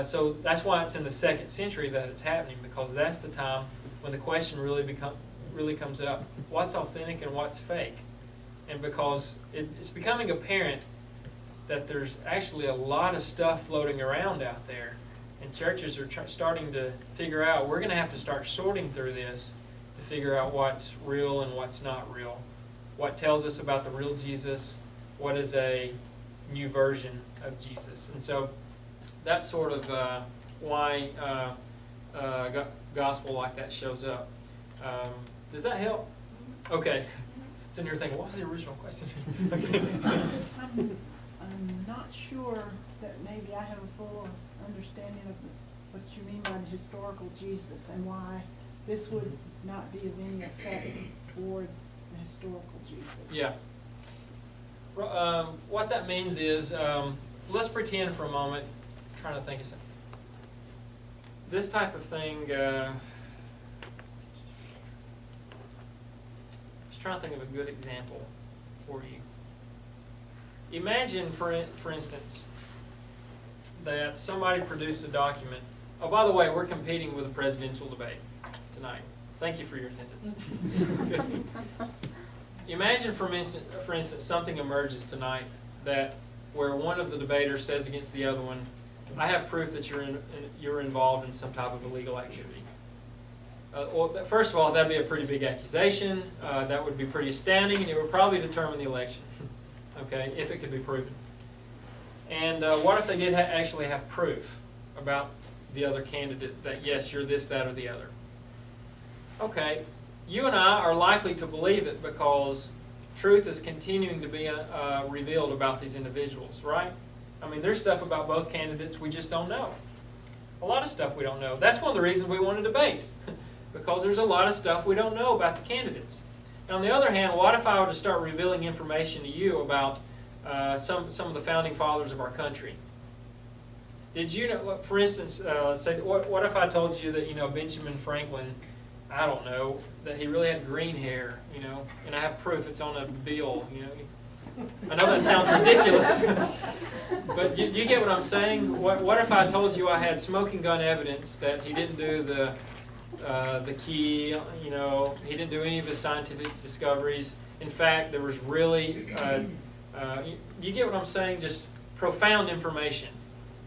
So that's why it's in the 2nd century that it's happening, because that's the time when the question really comes up, what's authentic and what's fake? And because it's becoming apparent that there's actually a lot of stuff floating around out there, and churches are starting to figure out, we're going to have to start sorting through this to figure out what's real and what's not real. What tells us about the real Jesus? What is a new version of Jesus? And so that's sort of why gospel like that shows up. Does that help? Okay. It's in your thing. What was the original question? I'm not sure that maybe I have a full understanding of what you mean by the historical Jesus and why this would not be of any effect toward the historical Jesus. Yeah. What that means is, let's pretend for a moment, I'm trying to think of something. This type of thing, just trying to think of a good example for you. Imagine, for instance, that somebody produced a document. Oh, by the way, we're competing with a presidential debate tonight. Thank you for your attendance. Imagine, for instance, something emerges tonight where one of the debaters says against the other one, I have proof that you're involved in some type of illegal activity. Well, first of all, that'd be a pretty big accusation. That would be pretty astounding, and it would probably determine the election, okay, if it could be proven. And what if they did actually have proof about the other candidate that, yes, you're this, that, or the other? Okay, you and I are likely to believe it because truth is continuing to be revealed about these individuals, right? I mean, there's stuff about both candidates we just don't know. A lot of stuff we don't know. That's one of the reasons we want to debate, because there's a lot of stuff we don't know about the candidates. And on the other hand, what if I were to start revealing information to you about some of the founding fathers of our country? Did you know, for instance, say, what if I told you that, Benjamin Franklin, I don't know, that he really had green hair, and I have proof it's on a bill, I know that sounds ridiculous, but do you get what I'm saying? What if I told you I had smoking gun evidence that he didn't do the key, he didn't do any of his scientific discoveries. In fact, there was really, you get what I'm saying? Just profound information.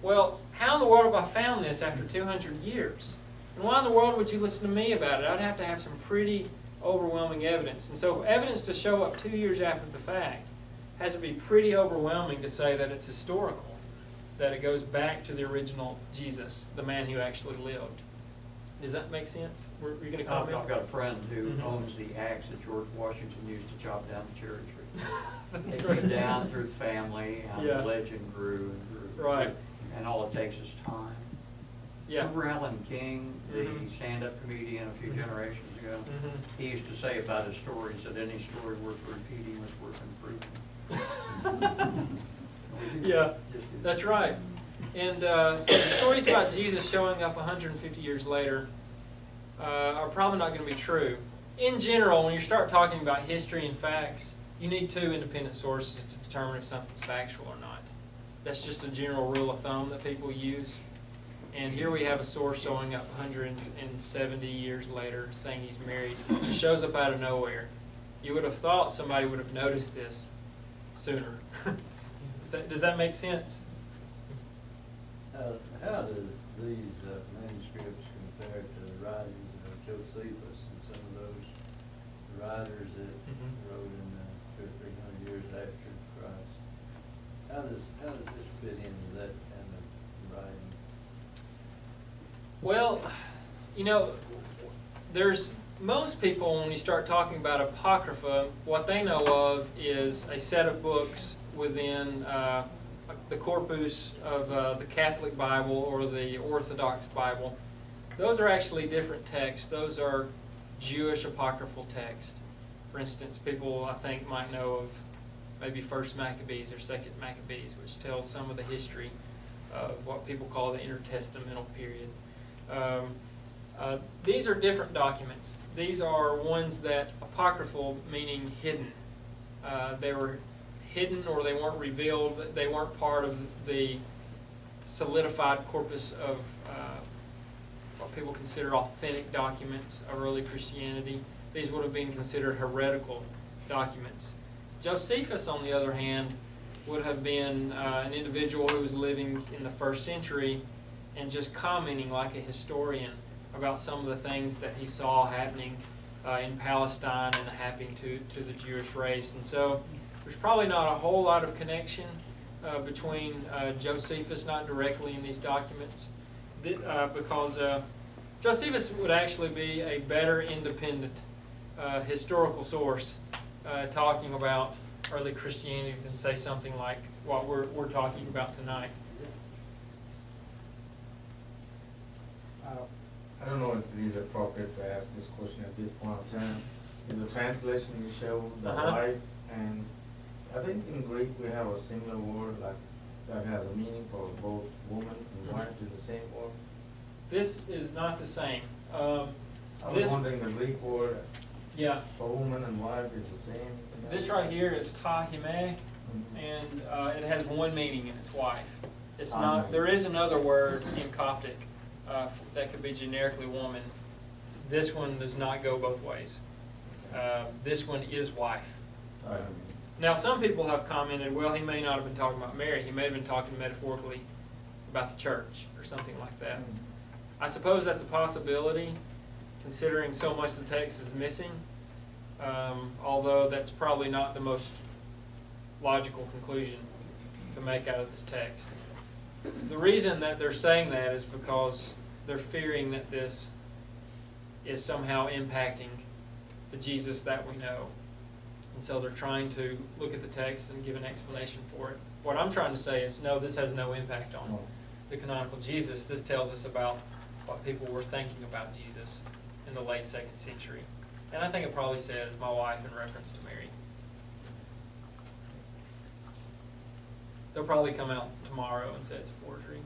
Well, how in the world have I found this after 200 years? And why in the world would you listen to me about it? I'd have to have some pretty overwhelming evidence. And so evidence to show up 2 years after the fact has to be pretty overwhelming to say that it's historical, that it goes back to the original Jesus, the man who actually lived. Does that make sense? Were you going to comment? I've got a friend who owns the axe that George Washington used to chop down the cherry tree. That's It right. came down through the family, and Yeah. the legend grew and grew. Right. And all it takes is time. Yeah. Remember Alan King, the Mhm. stand-up comedian a few Mhm. generations ago? Mhm. He used to say about his stories that any story worth repeating was worth improving. Yeah, that's right. And so the stories about Jesus showing up 150 years later are probably not going to be true. In general, when you start talking about history and facts, you need 2 independent sources to determine if something's factual or not. That's just a general rule of thumb that people use. And here we have a source showing up 170 years later saying he's married. It shows up out of nowhere. You would have thought somebody would have noticed this sooner. Does that make sense? How does these manuscripts compare to the writings of Josephus and some of those writers that wrote in 200 or 300 years after Christ? How does this fit into that kind of writing? Well, you know, there's most people, when you start talking about Apocrypha, what they know of is a set of books within the corpus of the Catholic Bible or the Orthodox Bible. Those are actually different texts. Those are Jewish apocryphal texts. For instance, people I think might know of maybe 1st Maccabees or 2nd Maccabees, which tells some of the history of what people call the intertestamental period. These are different documents. These are ones that apocryphal, meaning hidden. They were hidden or they weren't revealed. They weren't part of the solidified corpus of what people consider authentic documents of early Christianity. These would have been considered heretical documents. Josephus, on the other hand, would have been an individual who was living in the 1st century and just commenting like a historian about some of the things that he saw happening in Palestine and happening to the Jewish race. And so there's probably not a whole lot of connection between Josephus, not directly in these documents, because Josephus would actually be a better independent historical source talking about early Christianity than, say, something like what we're talking about tonight. I don't know if it is appropriate to ask this question at this point in time. In the translation you show the wife, and I think in Greek we have a similar word like that has a meaning for both woman and wife. Is the same word? This is not the same. I was wondering the Greek word Yeah. for woman and wife is the same. This right here is tahime, and it has one meaning, and it's wife. It's not. There is another word in Coptic that could be generically woman. This one does not go both ways. This one is wife. Now, some people have commented, well, he may not have been talking about Mary. He may have been talking metaphorically about the church or something like that. I suppose that's a possibility, considering so much of the text is missing, although that's probably not the most logical conclusion to make out of this text. The reason that they're saying that is because they're fearing that this is somehow impacting the Jesus that we know. And so they're trying to look at the text and give an explanation for it. What I'm trying to say is, no, this has no impact on the canonical Jesus. This tells us about what people were thinking about Jesus in the late 2nd century. And I think it probably says my wife in reference to Mary. They'll probably come out tomorrow and say it's a forgery.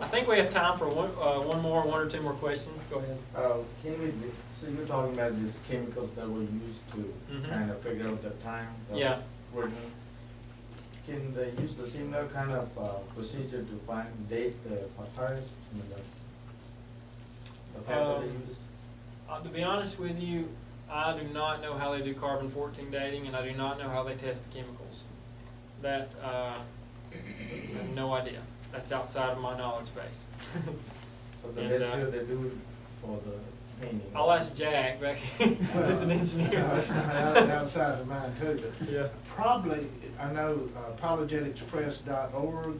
I think we have time for one or two more questions. Go ahead. Can we? So you're talking about these chemicals that were used to kind of figure out the time. Yeah. Can they use the similar kind of procedure to date the papyrus? The paper they used? To be honest with you, I do not know how they do carbon-14 dating, and I do not know how they test the chemicals. That, I have no idea. That's outside of my knowledge base. So the next year they do it for the painting. I'll ask Jack back. He's an engineer. Outside of mine too, but Yeah. probably, I know apologeticspress.org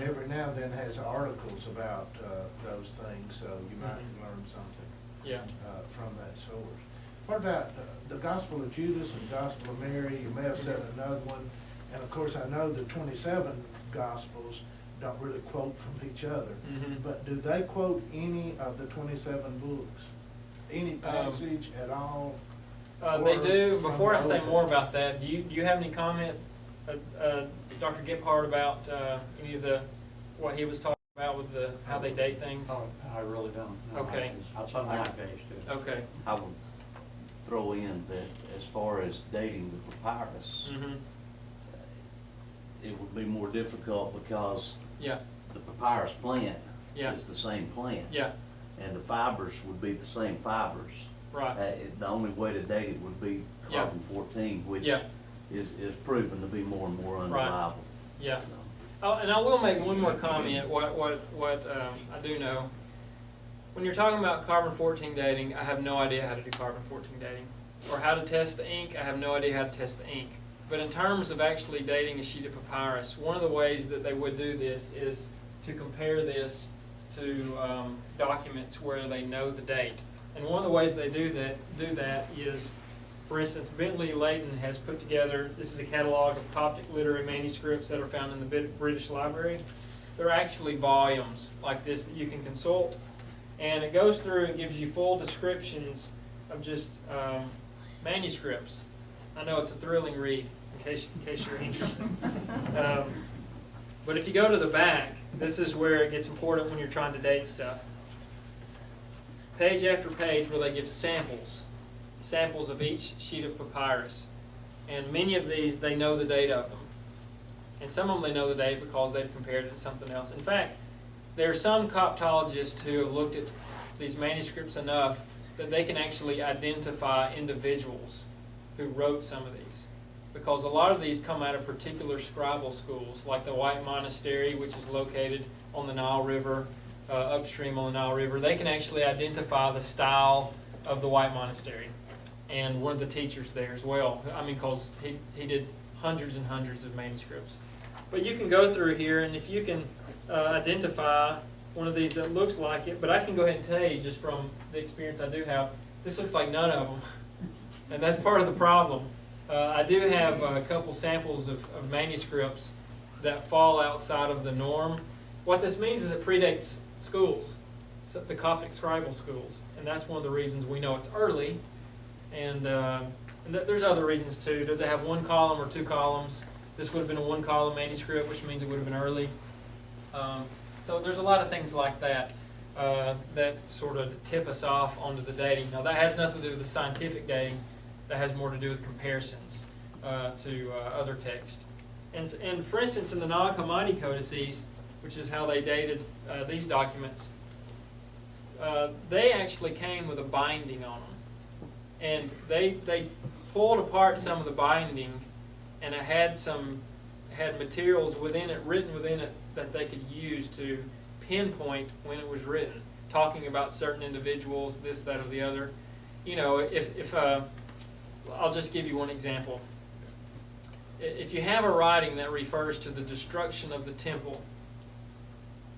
every now and then has articles about those things, so you might learn something Yeah. from that source. What about the Gospel of Judas and Gospel of Mary? You may have said another one. And of course, I know the 27 Gospels don't really quote from each other. But do they quote any of the 27 books? Any passage at all? They do. Before I say more about that, do you have any comment, Dr. Gephardt, about any of what he was talking about with how they date things? Oh, I really don't. No, Okay. I'll tell my page too. Okay. I would throw in that as far as dating the papyrus, it would be more difficult because Yeah, the papyrus plant Yeah. is the same plant. yeah, And the fibers would be the same fibers. right. The only way to date it would be Yeah. carbon-14, which Yeah. is proven to be more and more Right. unreliable. Yeah. So, Oh, and I will make one more comment, what I do know. When you're talking about carbon-14 dating, I have no idea how to do carbon-14 dating. Or how to test the ink, I have no idea how to test the ink. But in terms of actually dating a sheet of papyrus, one of the ways that they would do this is to compare this to documents where they know the date. And one of the ways they do that is, for instance, Bentley Leighton has put together, this is a catalog of Coptic literary manuscripts that are found in the British Library. There are actually volumes like this that you can consult, and it goes through and gives you full descriptions of just manuscripts. I know it's a thrilling read, in case you're interested. But if you go to the back, this is where it gets important when you're trying to date stuff. Page after page where they give samples of each sheet of papyrus. And many of these, they know the date of them. And some of them they know the date because they've compared it to something else. In fact, there are some Coptologists who have looked at these manuscripts enough that they can actually identify individuals who wrote some of these. Because a lot of these come out of particular scribal schools, like the White Monastery, which is located on the Nile River, upstream on the Nile River. They can actually identify the style of the White Monastery. And one of the teachers there as well. I mean, because he did hundreds and hundreds of manuscripts. But you can go through here, and if you can identify one of these that looks like it, but I can go ahead and tell you just from the experience I do have, this looks like none of them. And that's part of the problem. I do have a couple samples of manuscripts that fall outside of the norm. What this means is it predates schools, so the Coptic scribal schools, and that's one of the reasons we know it's early. And there's other reasons too. Does it have one column or two columns? This would have been a one-column manuscript, which means it would have been early. So there's a lot of things like that that sort of tip us off onto the dating. Now that has nothing to do with the scientific dating. That has more to do with comparisons to other texts. And for instance, in the Nag Hammadi codices, which is how they dated these documents, they actually came with a binding on them. And they pulled apart some of the binding, and it had materials within it, written within it, that they could use to pinpoint when it was written, talking about certain individuals, this, that, or the other. You know, if I'll just give you one example. If you have a writing that refers to the destruction of the temple,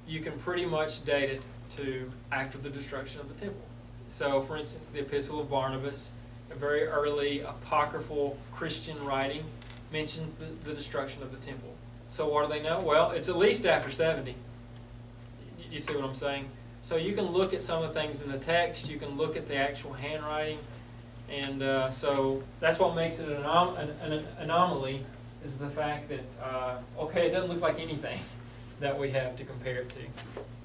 you can pretty much date it to after the destruction of the temple. So, for instance, the Epistle of Barnabas, a very early apocryphal Christian writing, mentioned the destruction of the temple. So what do they know? Well, it's at least after 70. You see what I'm saying? So you can look at some of the things in the text, you can look at the actual handwriting, and so that's what makes it an anomaly, is the fact that, okay, it doesn't look like anything that we have to compare it to.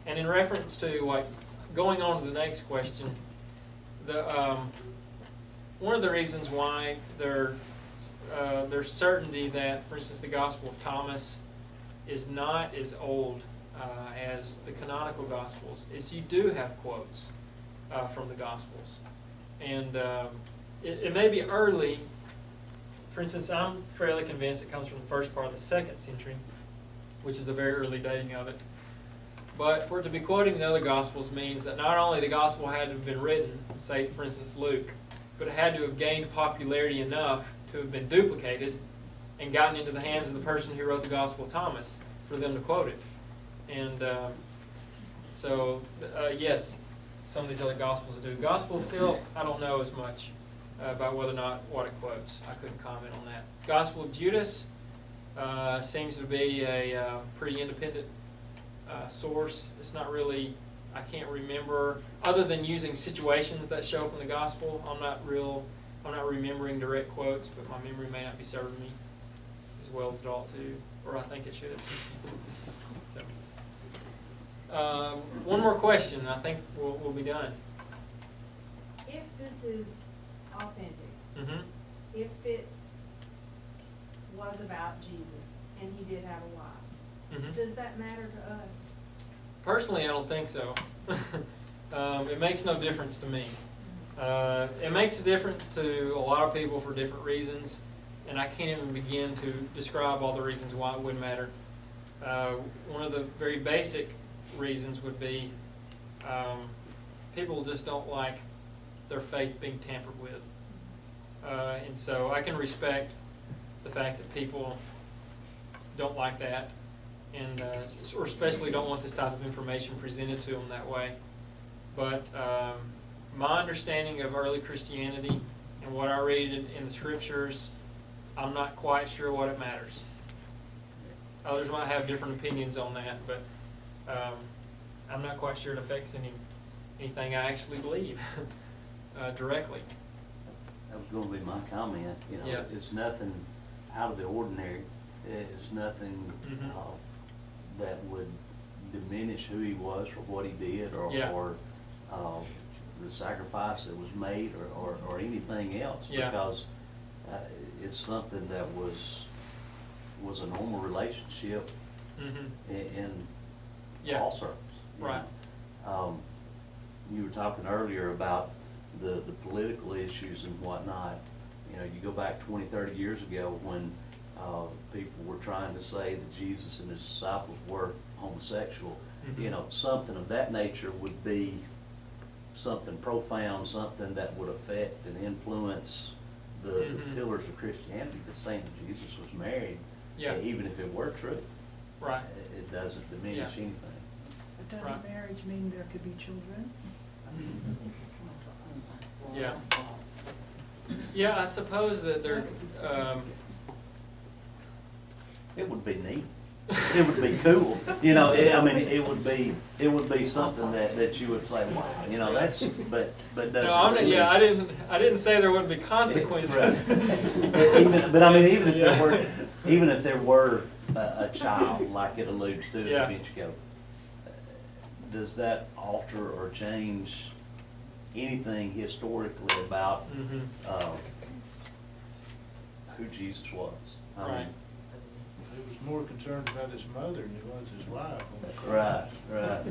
And in reference to, like, going on to the next question, one of the reasons why there's certainty that, for instance, the Gospel of Thomas is not as old as the canonical Gospels is you do have quotes from the Gospels. And it may be early. For instance, I'm fairly convinced it comes from the first part of the 2nd century, which is a very early dating of it. But for it to be quoting the other Gospels means that not only the Gospel had to have been written, say, for instance, Luke, but it had to have gained popularity enough to have been duplicated and gotten into the hands of the person who wrote the Gospel of Thomas for them to quote it. And yes, some of these other Gospels do. Gospel of Philip, I don't know as much about whether or not what it quotes. I couldn't comment on that. Gospel of Judas seems to be a pretty independent source. It's not really, I can't remember, other than using situations that show up in the Gospel. I'm not remembering direct quotes, but my memory may not be serving me as well as it ought to, or I think it should. So, one more question, I think we'll be done. If this is authentic, Mm-hmm. if it was about Jesus, and he did have a wife. Mhm. Does that matter to us? Personally, I don't think so. It makes no difference to me. It makes a difference to a lot of people for different reasons, and I can't even begin to describe all the reasons why it wouldn't matter. One of the very basic reasons would be people just don't like their faith being tampered with. And so I can respect the fact that people don't like that, and or especially don't want this type of information presented to them that way. But my understanding of early Christianity and what I read in the scriptures, I'm not quite sure what it matters. Others might have different opinions on that, but I'm not quite sure it affects anything I actually believe directly. That was gonna be my comment, you know, Yeah. it's nothing out of the ordinary. It's nothing, Mhm. that would diminish who he was or what he did Yeah. or the sacrifice that was made or anything else. Yeah. Because it's something that was a normal relationship Mm-hmm. in Yeah. all circles. you Right. know. You were talking earlier about the political issues and whatnot. You know, you go back 20, 30 years ago when people were trying to say that Jesus and his disciples were homosexual. Mhm. You know, something of that nature would be something profound, something that would affect and influence the Mhm. pillars of Christianity. But saying that Jesus was married, Yeah. even if it were true, Right. it doesn't diminish Yeah. anything. But Right. doesn't marriage mean there could be children? Yeah. Yeah, I suppose that there, It would be neat. It would be cool. You know, I mean, it would be something that you would say, wow, you know, that's, but doesn't. no, I'm not, really- yeah, I didn't say there wouldn't be consequences. But I mean, even if there were a child, like it alludes to Yeah. a minute ago, does that alter or change anything historically about Mhm. who Jesus was? I mean, Right. He was more concerned about his mother than he was his wife on the cross. Right.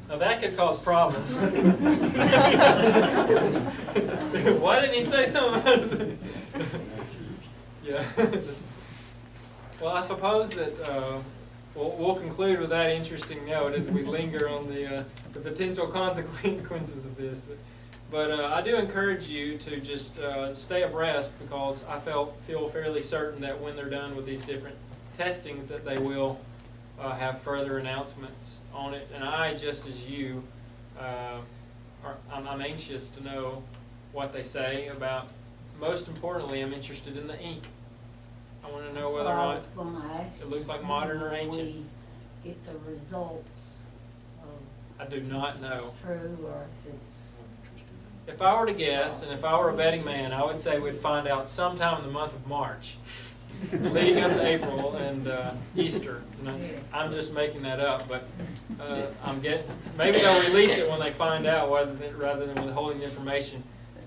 Now that could cause problems. Why didn't he say something? Yeah. Well, I suppose that we'll conclude with that interesting note as we linger on the potential consequences of this. But I do encourage you to just stay abreast, because I feel fairly certain that when they're done with these different testings that they will have further announcements on it. And I, just as you, I'm anxious to know what they say about, most importantly, I'm interested in the ink. I want to know whether or Well, I not was gonna ask it looks like you, modern or when ancient. we get the results of I do not know. if it's true or if it's, If I were to guess, and if I were a betting man, I would say we'd find out sometime in the month of March, leading up to April and Easter. And I'm just making that up, but maybe they'll release it when they find out, rather than withholding the information.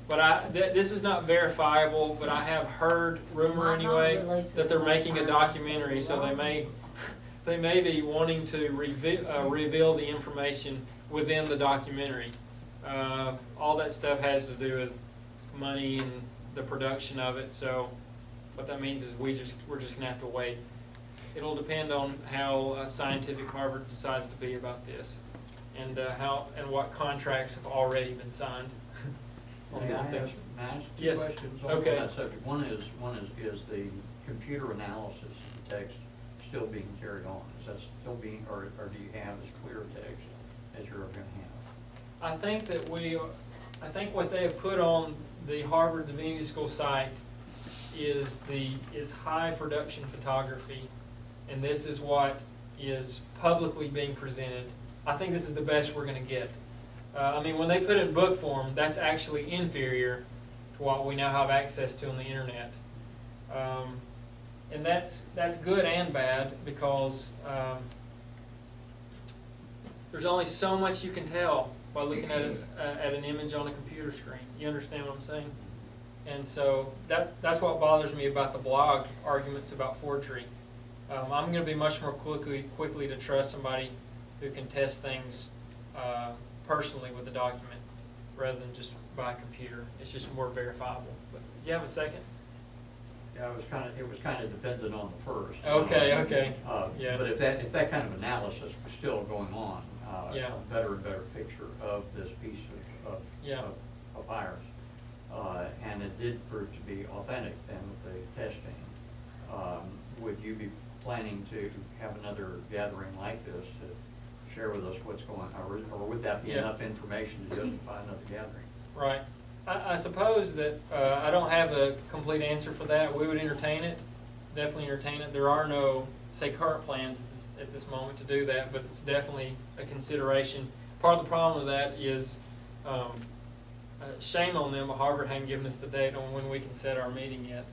But this is not verifiable, but I have heard rumor anyway that they're making a documentary, so they may be wanting to reveal the information within the documentary. All that stuff has to do with money and the production of it, so what that means is we're just gonna have to wait. It'll depend on how scientific Harvard decides to be about this, and what contracts have already been signed. May I ask two Yes. questions on Okay. that subject? One is the computer analysis of the text still being carried on? Is that still being, or do you have as clear text as you're ever gonna have? I think what they have put on the Harvard Divinity School site is high production photography, and this is what is publicly being presented. I think this is the best we're going to get. I mean, when they put it in book form, that's actually inferior to what we now have access to on the internet. And that's good and bad, because there's only so much you can tell by looking at an image on a computer screen. You understand what I'm saying? And so that's what bothers me about the blog arguments about forgery. I'm going to be much more quickly to trust somebody who can test things personally with a document rather than just by computer. It's just more verifiable. But do you have a second? Yeah, it was kind of dependent on the first. Okay. Yeah. But if that kind of analysis was still going on, Yeah. a better and better picture of this piece of Yeah. of papyrus, and it did prove to be authentic then with the testing, would you be planning to have another gathering like this to share with us what's going on, or would that be Yeah. enough information to justify another gathering? Right. I suppose that I don't have a complete answer for that. We would entertain it, definitely entertain it. There are no, say, current plans at this moment to do that, but it's definitely a consideration. Part of the problem with that is, shame on them, but Harvard hadn't given us the date on when we can set our meeting yet.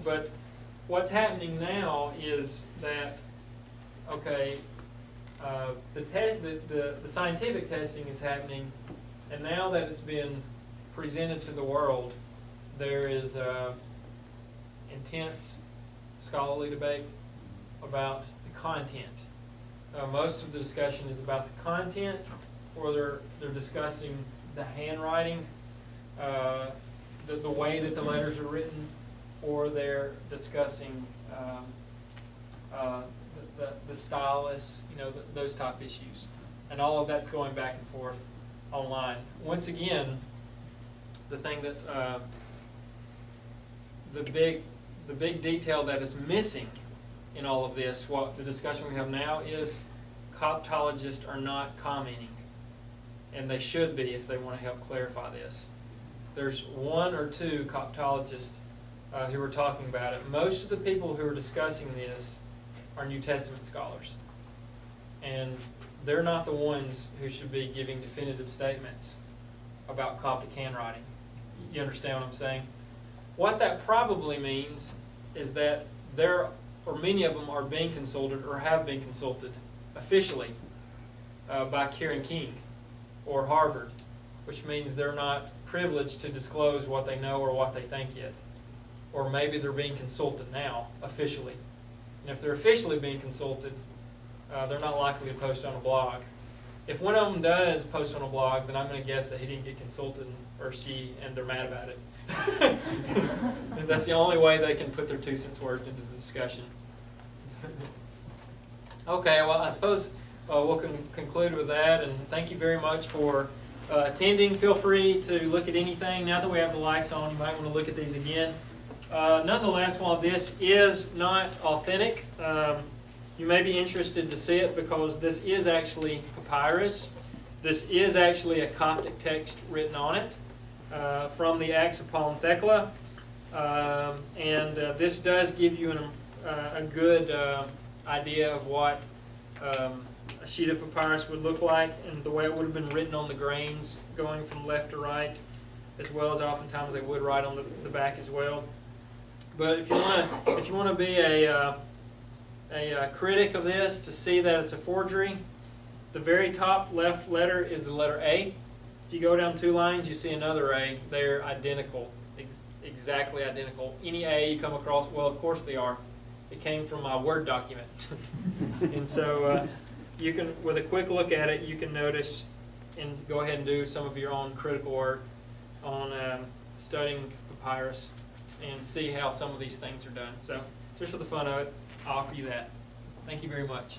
But what's happening now is that, okay, the scientific testing is happening, and now that it's been presented to the world, there is intense scholarly debate about the content. Most of the discussion is about the content, or they're discussing the handwriting, the way that the letters are written, or they're discussing the stylus, those type issues. And all of that's going back and forth online. Once again, the thing that the big detail that is missing in all of this, what the discussion we have now, is Coptologists are not commenting, and they should be if they want to help clarify this. There's one or two Coptologists who are talking about it. Most of the people who are discussing this are New Testament scholars, and they're not the ones who should be giving definitive statements about Coptic handwriting. You understand what I'm saying? What that probably means is that many of them are being consulted or have been consulted officially by Kieran King or Harvard, which means they're not privileged to disclose what they know or what they think yet. Or maybe they're being consulted now officially. And if they're officially being consulted, they're not likely to post on a blog. If one of them does post on a blog, then I'm going to guess that he didn't get consulted, or she, and they're mad about it. And that's the only way they can put their 2 cents worth into the discussion. Okay, well, I suppose we'll conclude with that, and thank you very much for attending. Feel free to look at anything. Now that we have the lights on, you might want to look at these again. Nonetheless, while this is not authentic, you may be interested to see it because this is actually papyrus. This is actually a Coptic text written on it from the Acts upon Thecla. And this does give you a good idea of what a sheet of papyrus would look like and the way it would have been written on the grains going from left to right, as well as oftentimes they would write on the back as well. But if you want to be a critic of this, to see that it's a forgery, the very top left letter is the letter A. If you go down 2 lines, you see another A. They're identical, exactly identical. Any A you come across, well, of course they are. It came from my Word document. And so you can, with a quick look at it, you can notice and go ahead and do some of your own critical work on studying papyrus and see how some of these things are done. So just for the fun of it, I offer you that. Thank you very much.